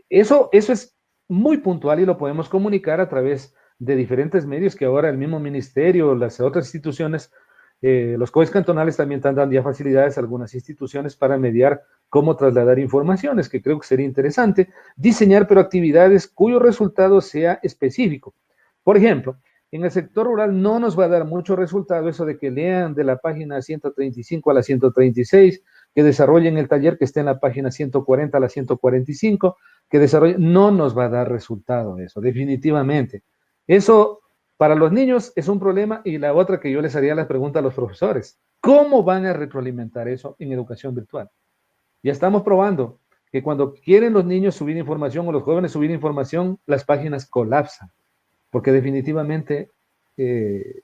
Eso es muy puntual y lo podemos comunicar a través de diferentes medios que ahora el mismo ministerio, las otras instituciones, los COEs cantonales también están dando ya facilidades a algunas instituciones para mediar cómo trasladar informaciones, que creo que sería interesante diseñar, pero actividades cuyo resultado sea específico. Por ejemplo, en el sector rural no nos va a dar mucho resultado eso de que lean de la página 135 a la 136, que desarrollen el taller que esté en la página 140 a la 145, que desarrollen, no nos va a dar resultado eso, definitivamente. Eso para los niños es un problema y la otra que yo les haría la pregunta a los profesores. ¿Cómo van a retroalimentar eso en educación virtual? Ya estamos probando que cuando quieren los niños subir información o los jóvenes subir información, las páginas colapsan, porque definitivamente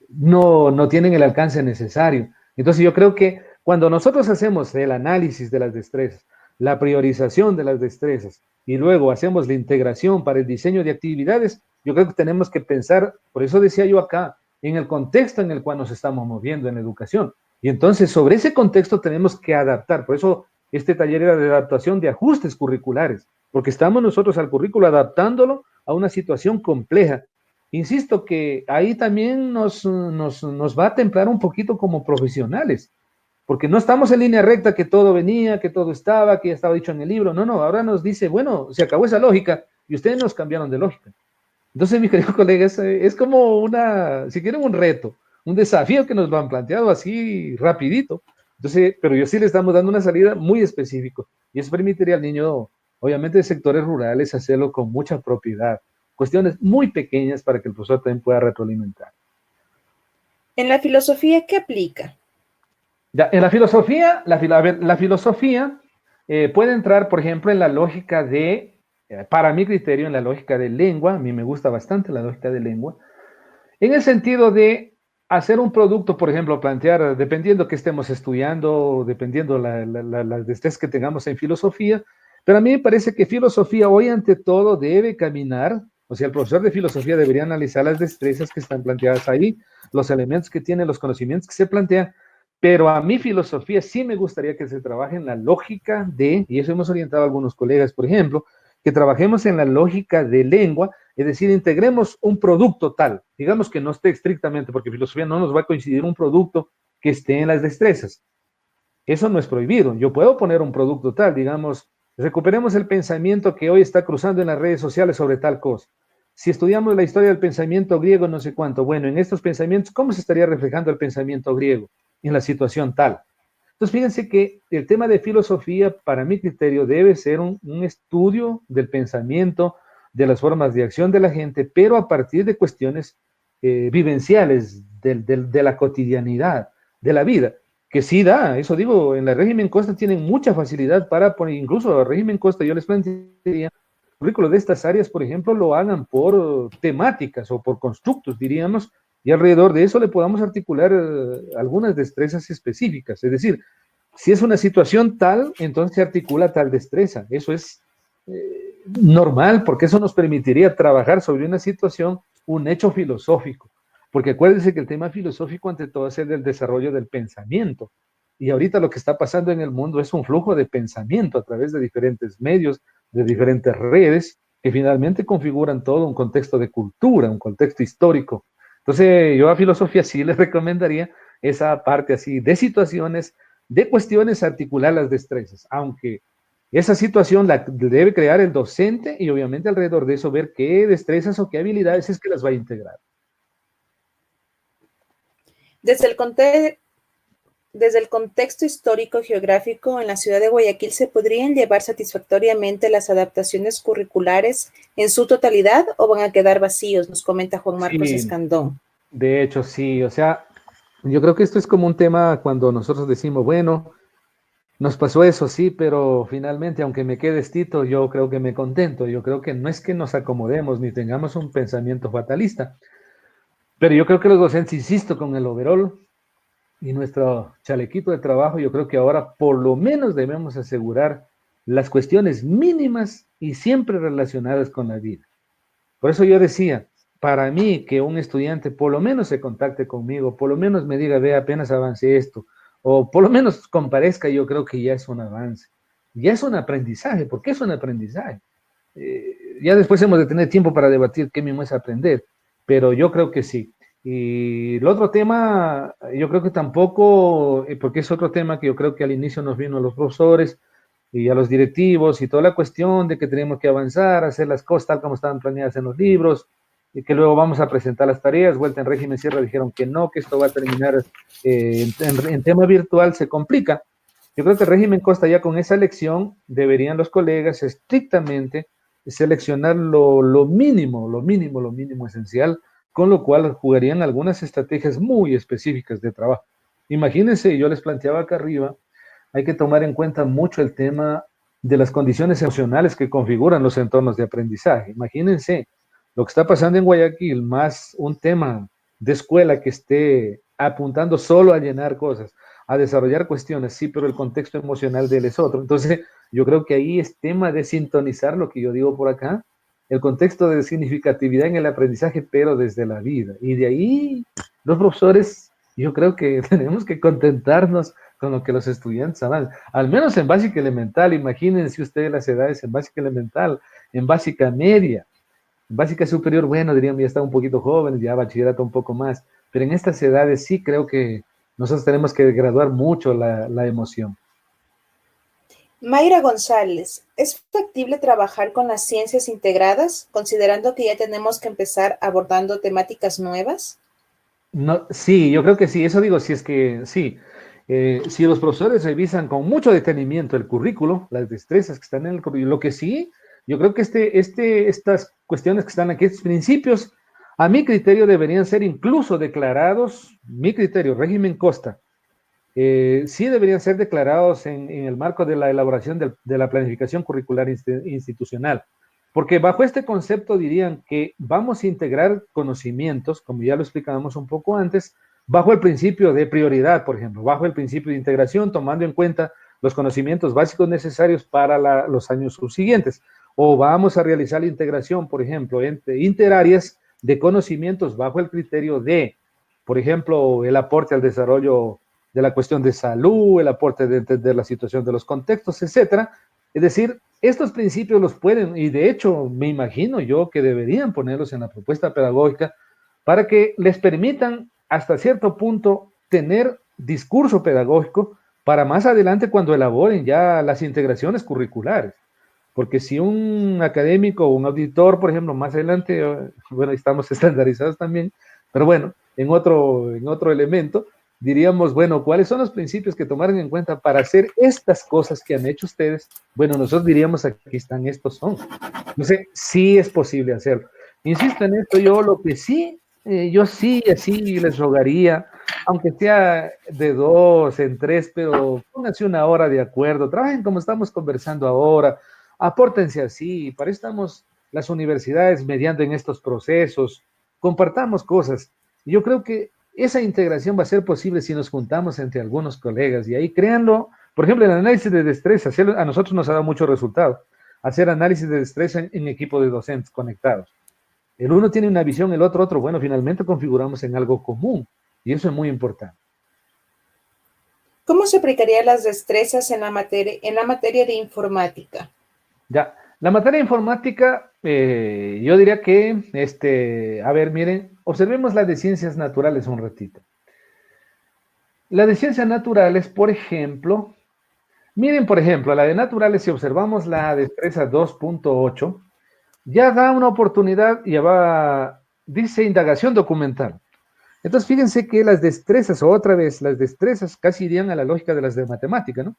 no tienen el alcance necesario. Entonces yo creo que cuando nosotros hacemos el análisis de las destrezas, la priorización de las destrezas y luego hacemos la integración para el diseño de actividades, yo creo que tenemos que pensar, por eso decía yo acá, en el contexto en el cual nos estamos moviendo en la educación. Y entonces sobre ese contexto tenemos que adaptar. Por eso este taller era de adaptación de ajustes curriculares, porque estamos nosotros al currículo adaptándolo a una situación compleja. Insisto que ahí también nos va a templar un poquito como profesionales, porque no estamos en línea recta que todo venía, que todo estaba, que ya estaba dicho en el libro. No, no, ahora nos dice, bueno, se acabó esa lógica y ustedes nos cambiaron de lógica. Entonces, mis queridos colegas, es como si quieren, un reto, un desafío que nos lo han planteado así rapidito. Entonces, pero yo sí le estamos dando una salida muy específica y eso permitiría al niño, obviamente de sectores rurales, hacerlo con mucha propiedad. Cuestiones muy pequeñas para que el profesor también pueda retroalimentar. En la filosofía, ¿qué aplica? Ya, en la filosofía, la filosofía puede entrar, por ejemplo, en la lógica para mi criterio, en la lógica de lengua. A mí me gusta bastante la lógica de lengua, en el sentido de hacer un producto, por ejemplo, plantear, dependiendo que estemos estudiando, dependiendo las destrezas que tengamos en filosofía, pero a mí me parece que filosofía hoy ante todo debe caminar, o sea, el profesor de filosofía debería analizar las destrezas que están planteadas ahí, los elementos que tiene, los conocimientos que se plantean, pero a mi filosofía sí me gustaría que se trabaje en la lógica y eso hemos orientado a algunos colegas, por ejemplo, que trabajemos en la lógica de lengua, es decir, integremos un producto tal, digamos que no esté estrictamente, porque filosofía no nos va a coincidir un producto que esté en las destrezas. Eso no es prohibido. Yo puedo poner un producto tal, digamos, recuperemos el pensamiento que hoy está cruzando en las redes sociales sobre tal cosa. Si estudiamos la historia del pensamiento griego, no sé cuánto, bueno, en estos pensamientos, ¿cómo se estaría reflejando el pensamiento griego en la situación tal? Entonces, fíjense que el tema de filosofía, para mi criterio, debe ser un estudio del pensamiento, de las formas de acción de la gente, pero a partir de cuestiones vivenciales, de la cotidianidad, de la vida, que sí da, eso digo, en la régimen Costa tienen mucha facilidad para poner, incluso al régimen Costa yo les plantearía, el currículo de estas áreas, por ejemplo, lo hagan por temáticas o por constructos, diríamos, y alrededor de eso le podamos articular algunas destrezas específicas. Es decir, si es una situación tal, entonces se articula tal destreza. Eso es normal, porque eso nos permitiría trabajar sobre una situación, un hecho filosófico. Porque acuérdense que el tema filosófico ante todo es el del desarrollo del pensamiento. Y ahorita lo que está pasando en el mundo es un flujo de pensamiento a través de diferentes medios, de diferentes redes, que finalmente configuran todo un contexto de cultura, un contexto histórico. Entonces, yo a filosofía sí les recomendaría esa parte así de situaciones, de cuestiones, articular las destrezas, aunque esa situación la debe crear el docente y obviamente alrededor de eso ver qué destrezas o qué habilidades es que las va a integrar. Desde el contexto histórico-geográfico, en la ciudad de Guayaquil se podrían llevar satisfactoriamente las adaptaciones curriculares en su totalidad o van a quedar vacíos, nos comenta Juan Marcos Escandón. De hecho, sí, o sea, yo creo que esto es como un tema cuando nosotros decimos, bueno, nos pasó eso, sí, pero finalmente, aunque me quede estito, yo creo que me contento. Yo creo que no es que nos acomodemos ni tengamos un pensamiento fatalista, pero yo creo que los docentes, insisto, con el overall y nuestro chalequito de trabajo, yo creo que ahora por lo menos debemos asegurar las cuestiones mínimas y siempre relacionadas con la vida. Por eso yo decía, para mí que un estudiante por lo menos se contacte conmigo, por lo menos me diga, ve, apenas avancé esto, o por lo menos comparezca, yo creo que ya es un avance. Ya es un aprendizaje. ¿Por qué es un aprendizaje? Ya después hemos de tener tiempo para debatir qué mismo es aprender, pero yo creo que sí. Y el otro tema, yo creo que tampoco, porque es otro tema que yo creo que al inicio nos vino a los profesores y a los directivos y toda la cuestión de que tenemos que avanzar, hacer las cosas tal como estaban planeadas en los libros, y que luego vamos a presentar las tareas, vuelta en régimen cierre dijeron que no, que esto va a terminar en tema virtual, se complica. Yo creo que el régimen Costa ya con esa elección deberían los colegas estrictamente seleccionar lo mínimo esencial, con lo cual jugarían algunas estrategias muy específicas de trabajo. Imagínense, yo les planteaba acá arriba, hay que tomar en cuenta mucho el tema de las condiciones emocionales que configuran los entornos de aprendizaje. Imagínense lo que está pasando en Guayaquil, más un tema de escuela que esté apuntando solo a llenar cosas, a desarrollar cuestiones, sí, pero el contexto emocional de él es otro. Entonces, yo creo que ahí es tema de sintonizar lo que yo digo por acá, el contexto de significatividad en el aprendizaje, pero desde la vida. Y de ahí los profesores, yo creo que tenemos que contentarnos con lo que los estudiantes hagan, al menos en básica elemental. Imagínense ustedes las edades en básica elemental, en básica media, en básica superior, bueno, dirían, ya está un poquito jóvenes, ya bachillerato un poco más, pero en estas edades sí creo que nosotros tenemos que graduar mucho la emoción. Mayra González, ¿es factible trabajar con las ciencias integradas, considerando que ya tenemos que empezar abordando temáticas nuevas? No, sí, yo creo que sí, eso digo, si es que sí. Si los profesores revisan con mucho detenimiento el currículo, las destrezas que están en el currículo, lo que sí, yo creo que estas cuestiones que están aquí, estos principios, a mi criterio deberían ser incluso declarados, mi criterio, régimen Costa, sí deberían ser declarados en el marco de la elaboración de la planificación curricular institucional, porque bajo este concepto dirían que vamos a integrar conocimientos, como ya lo explicábamos un poco antes, bajo el principio de prioridad, por ejemplo, bajo el principio de integración, tomando en cuenta los conocimientos básicos necesarios para los años subsiguientes. O vamos a realizar la integración, por ejemplo, entre interáreas de conocimientos bajo el criterio de, por ejemplo, el aporte al desarrollo de la cuestión de salud, el aporte de entender la situación de los contextos, etcétera. Es decir, estos principios los pueden, y de hecho me imagino yo que deberían ponerlos en la propuesta pedagógica para que les permitan hasta cierto punto tener discurso pedagógico para más adelante cuando elaboren ya las integraciones curriculares. Porque si un académico o un auditor, por ejemplo, más adelante, bueno, estamos estandarizados también, pero bueno, en otro elemento, diríamos, bueno, ¿cuáles son los principios que tomaron en cuenta para hacer estas cosas que han hecho ustedes? Bueno, nosotros diríamos, aquí están, estos son. No sé, sí es posible hacerlo. Insisto en esto, yo sí, así les rogaría, aunque sea de 2 en 3, pero pónganse una hora de acuerdo, trabajen como estamos conversando ahora, apórtense así, para eso estamos las universidades mediando en estos procesos, compartamos cosas. Yo creo que esa integración va a ser posible si nos juntamos entre algunos colegas y ahí créanlo, por ejemplo, el análisis de destreza, a nosotros nos ha dado mucho resultado, hacer análisis de destreza en equipo de docentes conectados. El uno tiene una visión, el otro, bueno, finalmente configuramos en algo común y eso es muy importante. ¿Cómo se aplicarían las destrezas en la materia de informática? Ya, la materia de informática, yo diría que, a ver, miren, observemos la de ciencias naturales un ratito. La de ciencias naturales, por ejemplo, miren, por ejemplo, la de naturales, si observamos la destreza 2.8, ya da una oportunidad, ya va, dice indagación documental. Entonces, fíjense que las destrezas, o otra vez, las destrezas casi irían a la lógica de las de matemática, ¿no?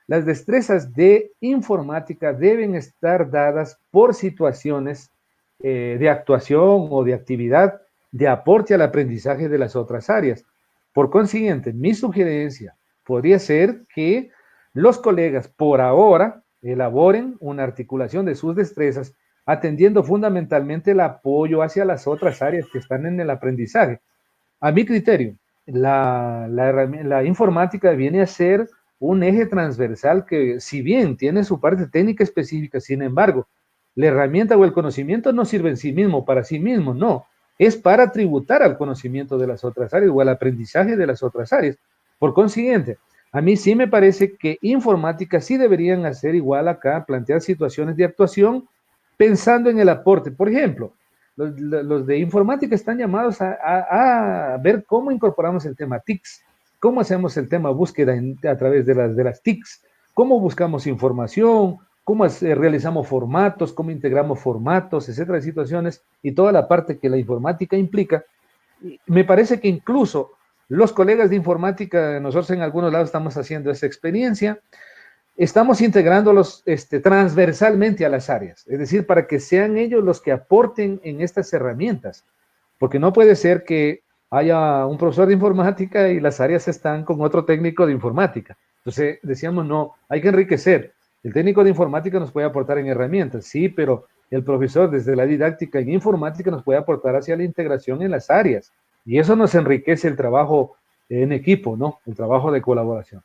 Las destrezas de informática deben estar dadas por situaciones de actuación o de actividad de aporte al aprendizaje de las otras áreas. Por consiguiente, mi sugerencia podría ser que los colegas por ahora elaboren una articulación de sus destrezas atendiendo fundamentalmente el apoyo hacia las otras áreas que están en el aprendizaje. A mi criterio, la informática viene a ser un eje transversal que, si bien tiene su parte técnica específica, sin embargo, la herramienta o el conocimiento no sirve en sí mismo, para sí mismo, no. Es para tributar al conocimiento de las otras áreas o al aprendizaje de las otras áreas. Por consiguiente, a mí sí me parece que informática sí deberían hacer igual acá, plantear situaciones de actuación pensando en el aporte. Por ejemplo, los de informática están llamados a ver cómo incorporamos el tema TICS, cómo hacemos el tema búsqueda a través de las TICS, cómo buscamos información, cómo realizamos formatos, cómo integramos formatos, etcétera, situaciones y toda la parte que la informática implica. Me parece que incluso los colegas de informática, nosotros en algunos lados estamos haciendo esa experiencia, estamos integrándolos transversalmente a las áreas, es decir, para que sean ellos los que aporten en estas herramientas, porque no puede ser que haya un profesor de informática y las áreas están con otro técnico de informática. Entonces decíamos, no, hay que enriquecer. El técnico de informática nos puede aportar en herramientas, sí, pero el profesor desde la didáctica en informática nos puede aportar hacia la integración en las áreas. Y eso nos enriquece el trabajo en equipo, ¿no? El trabajo de colaboración.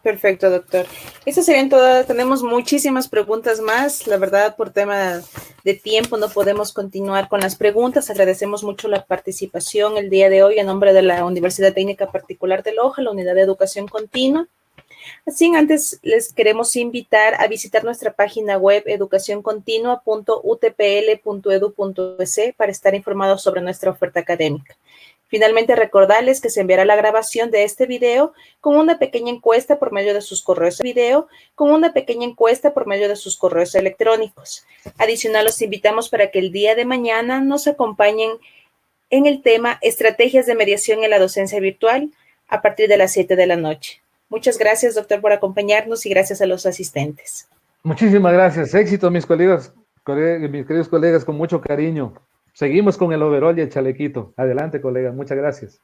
Perfecto, doctor. Estas serían todas. Tenemos muchísimas preguntas más. La verdad, por tema de tiempo no podemos continuar con las preguntas. Agradecemos mucho la participación el día de hoy en nombre de la Universidad Técnica Particular de Loja, la Unidad de Educación Continua. Así, antes les queremos invitar a visitar nuestra página web educacioncontinua.utpl.edu.es para estar informados sobre nuestra oferta académica. Finalmente, recordarles que se enviará la grabación de este video con una pequeña encuesta por medio de sus correos electrónicos. Adicional, los invitamos para que el día de mañana nos acompañen en el tema Estrategias de mediación en la docencia virtual a partir de las 7 de la noche. Muchas gracias, doctor, por acompañarnos y gracias a los asistentes. Muchísimas gracias. Éxito, mis queridos colegas, con mucho cariño. Seguimos con el overol y el chalequito. Adelante, colegas. Muchas gracias.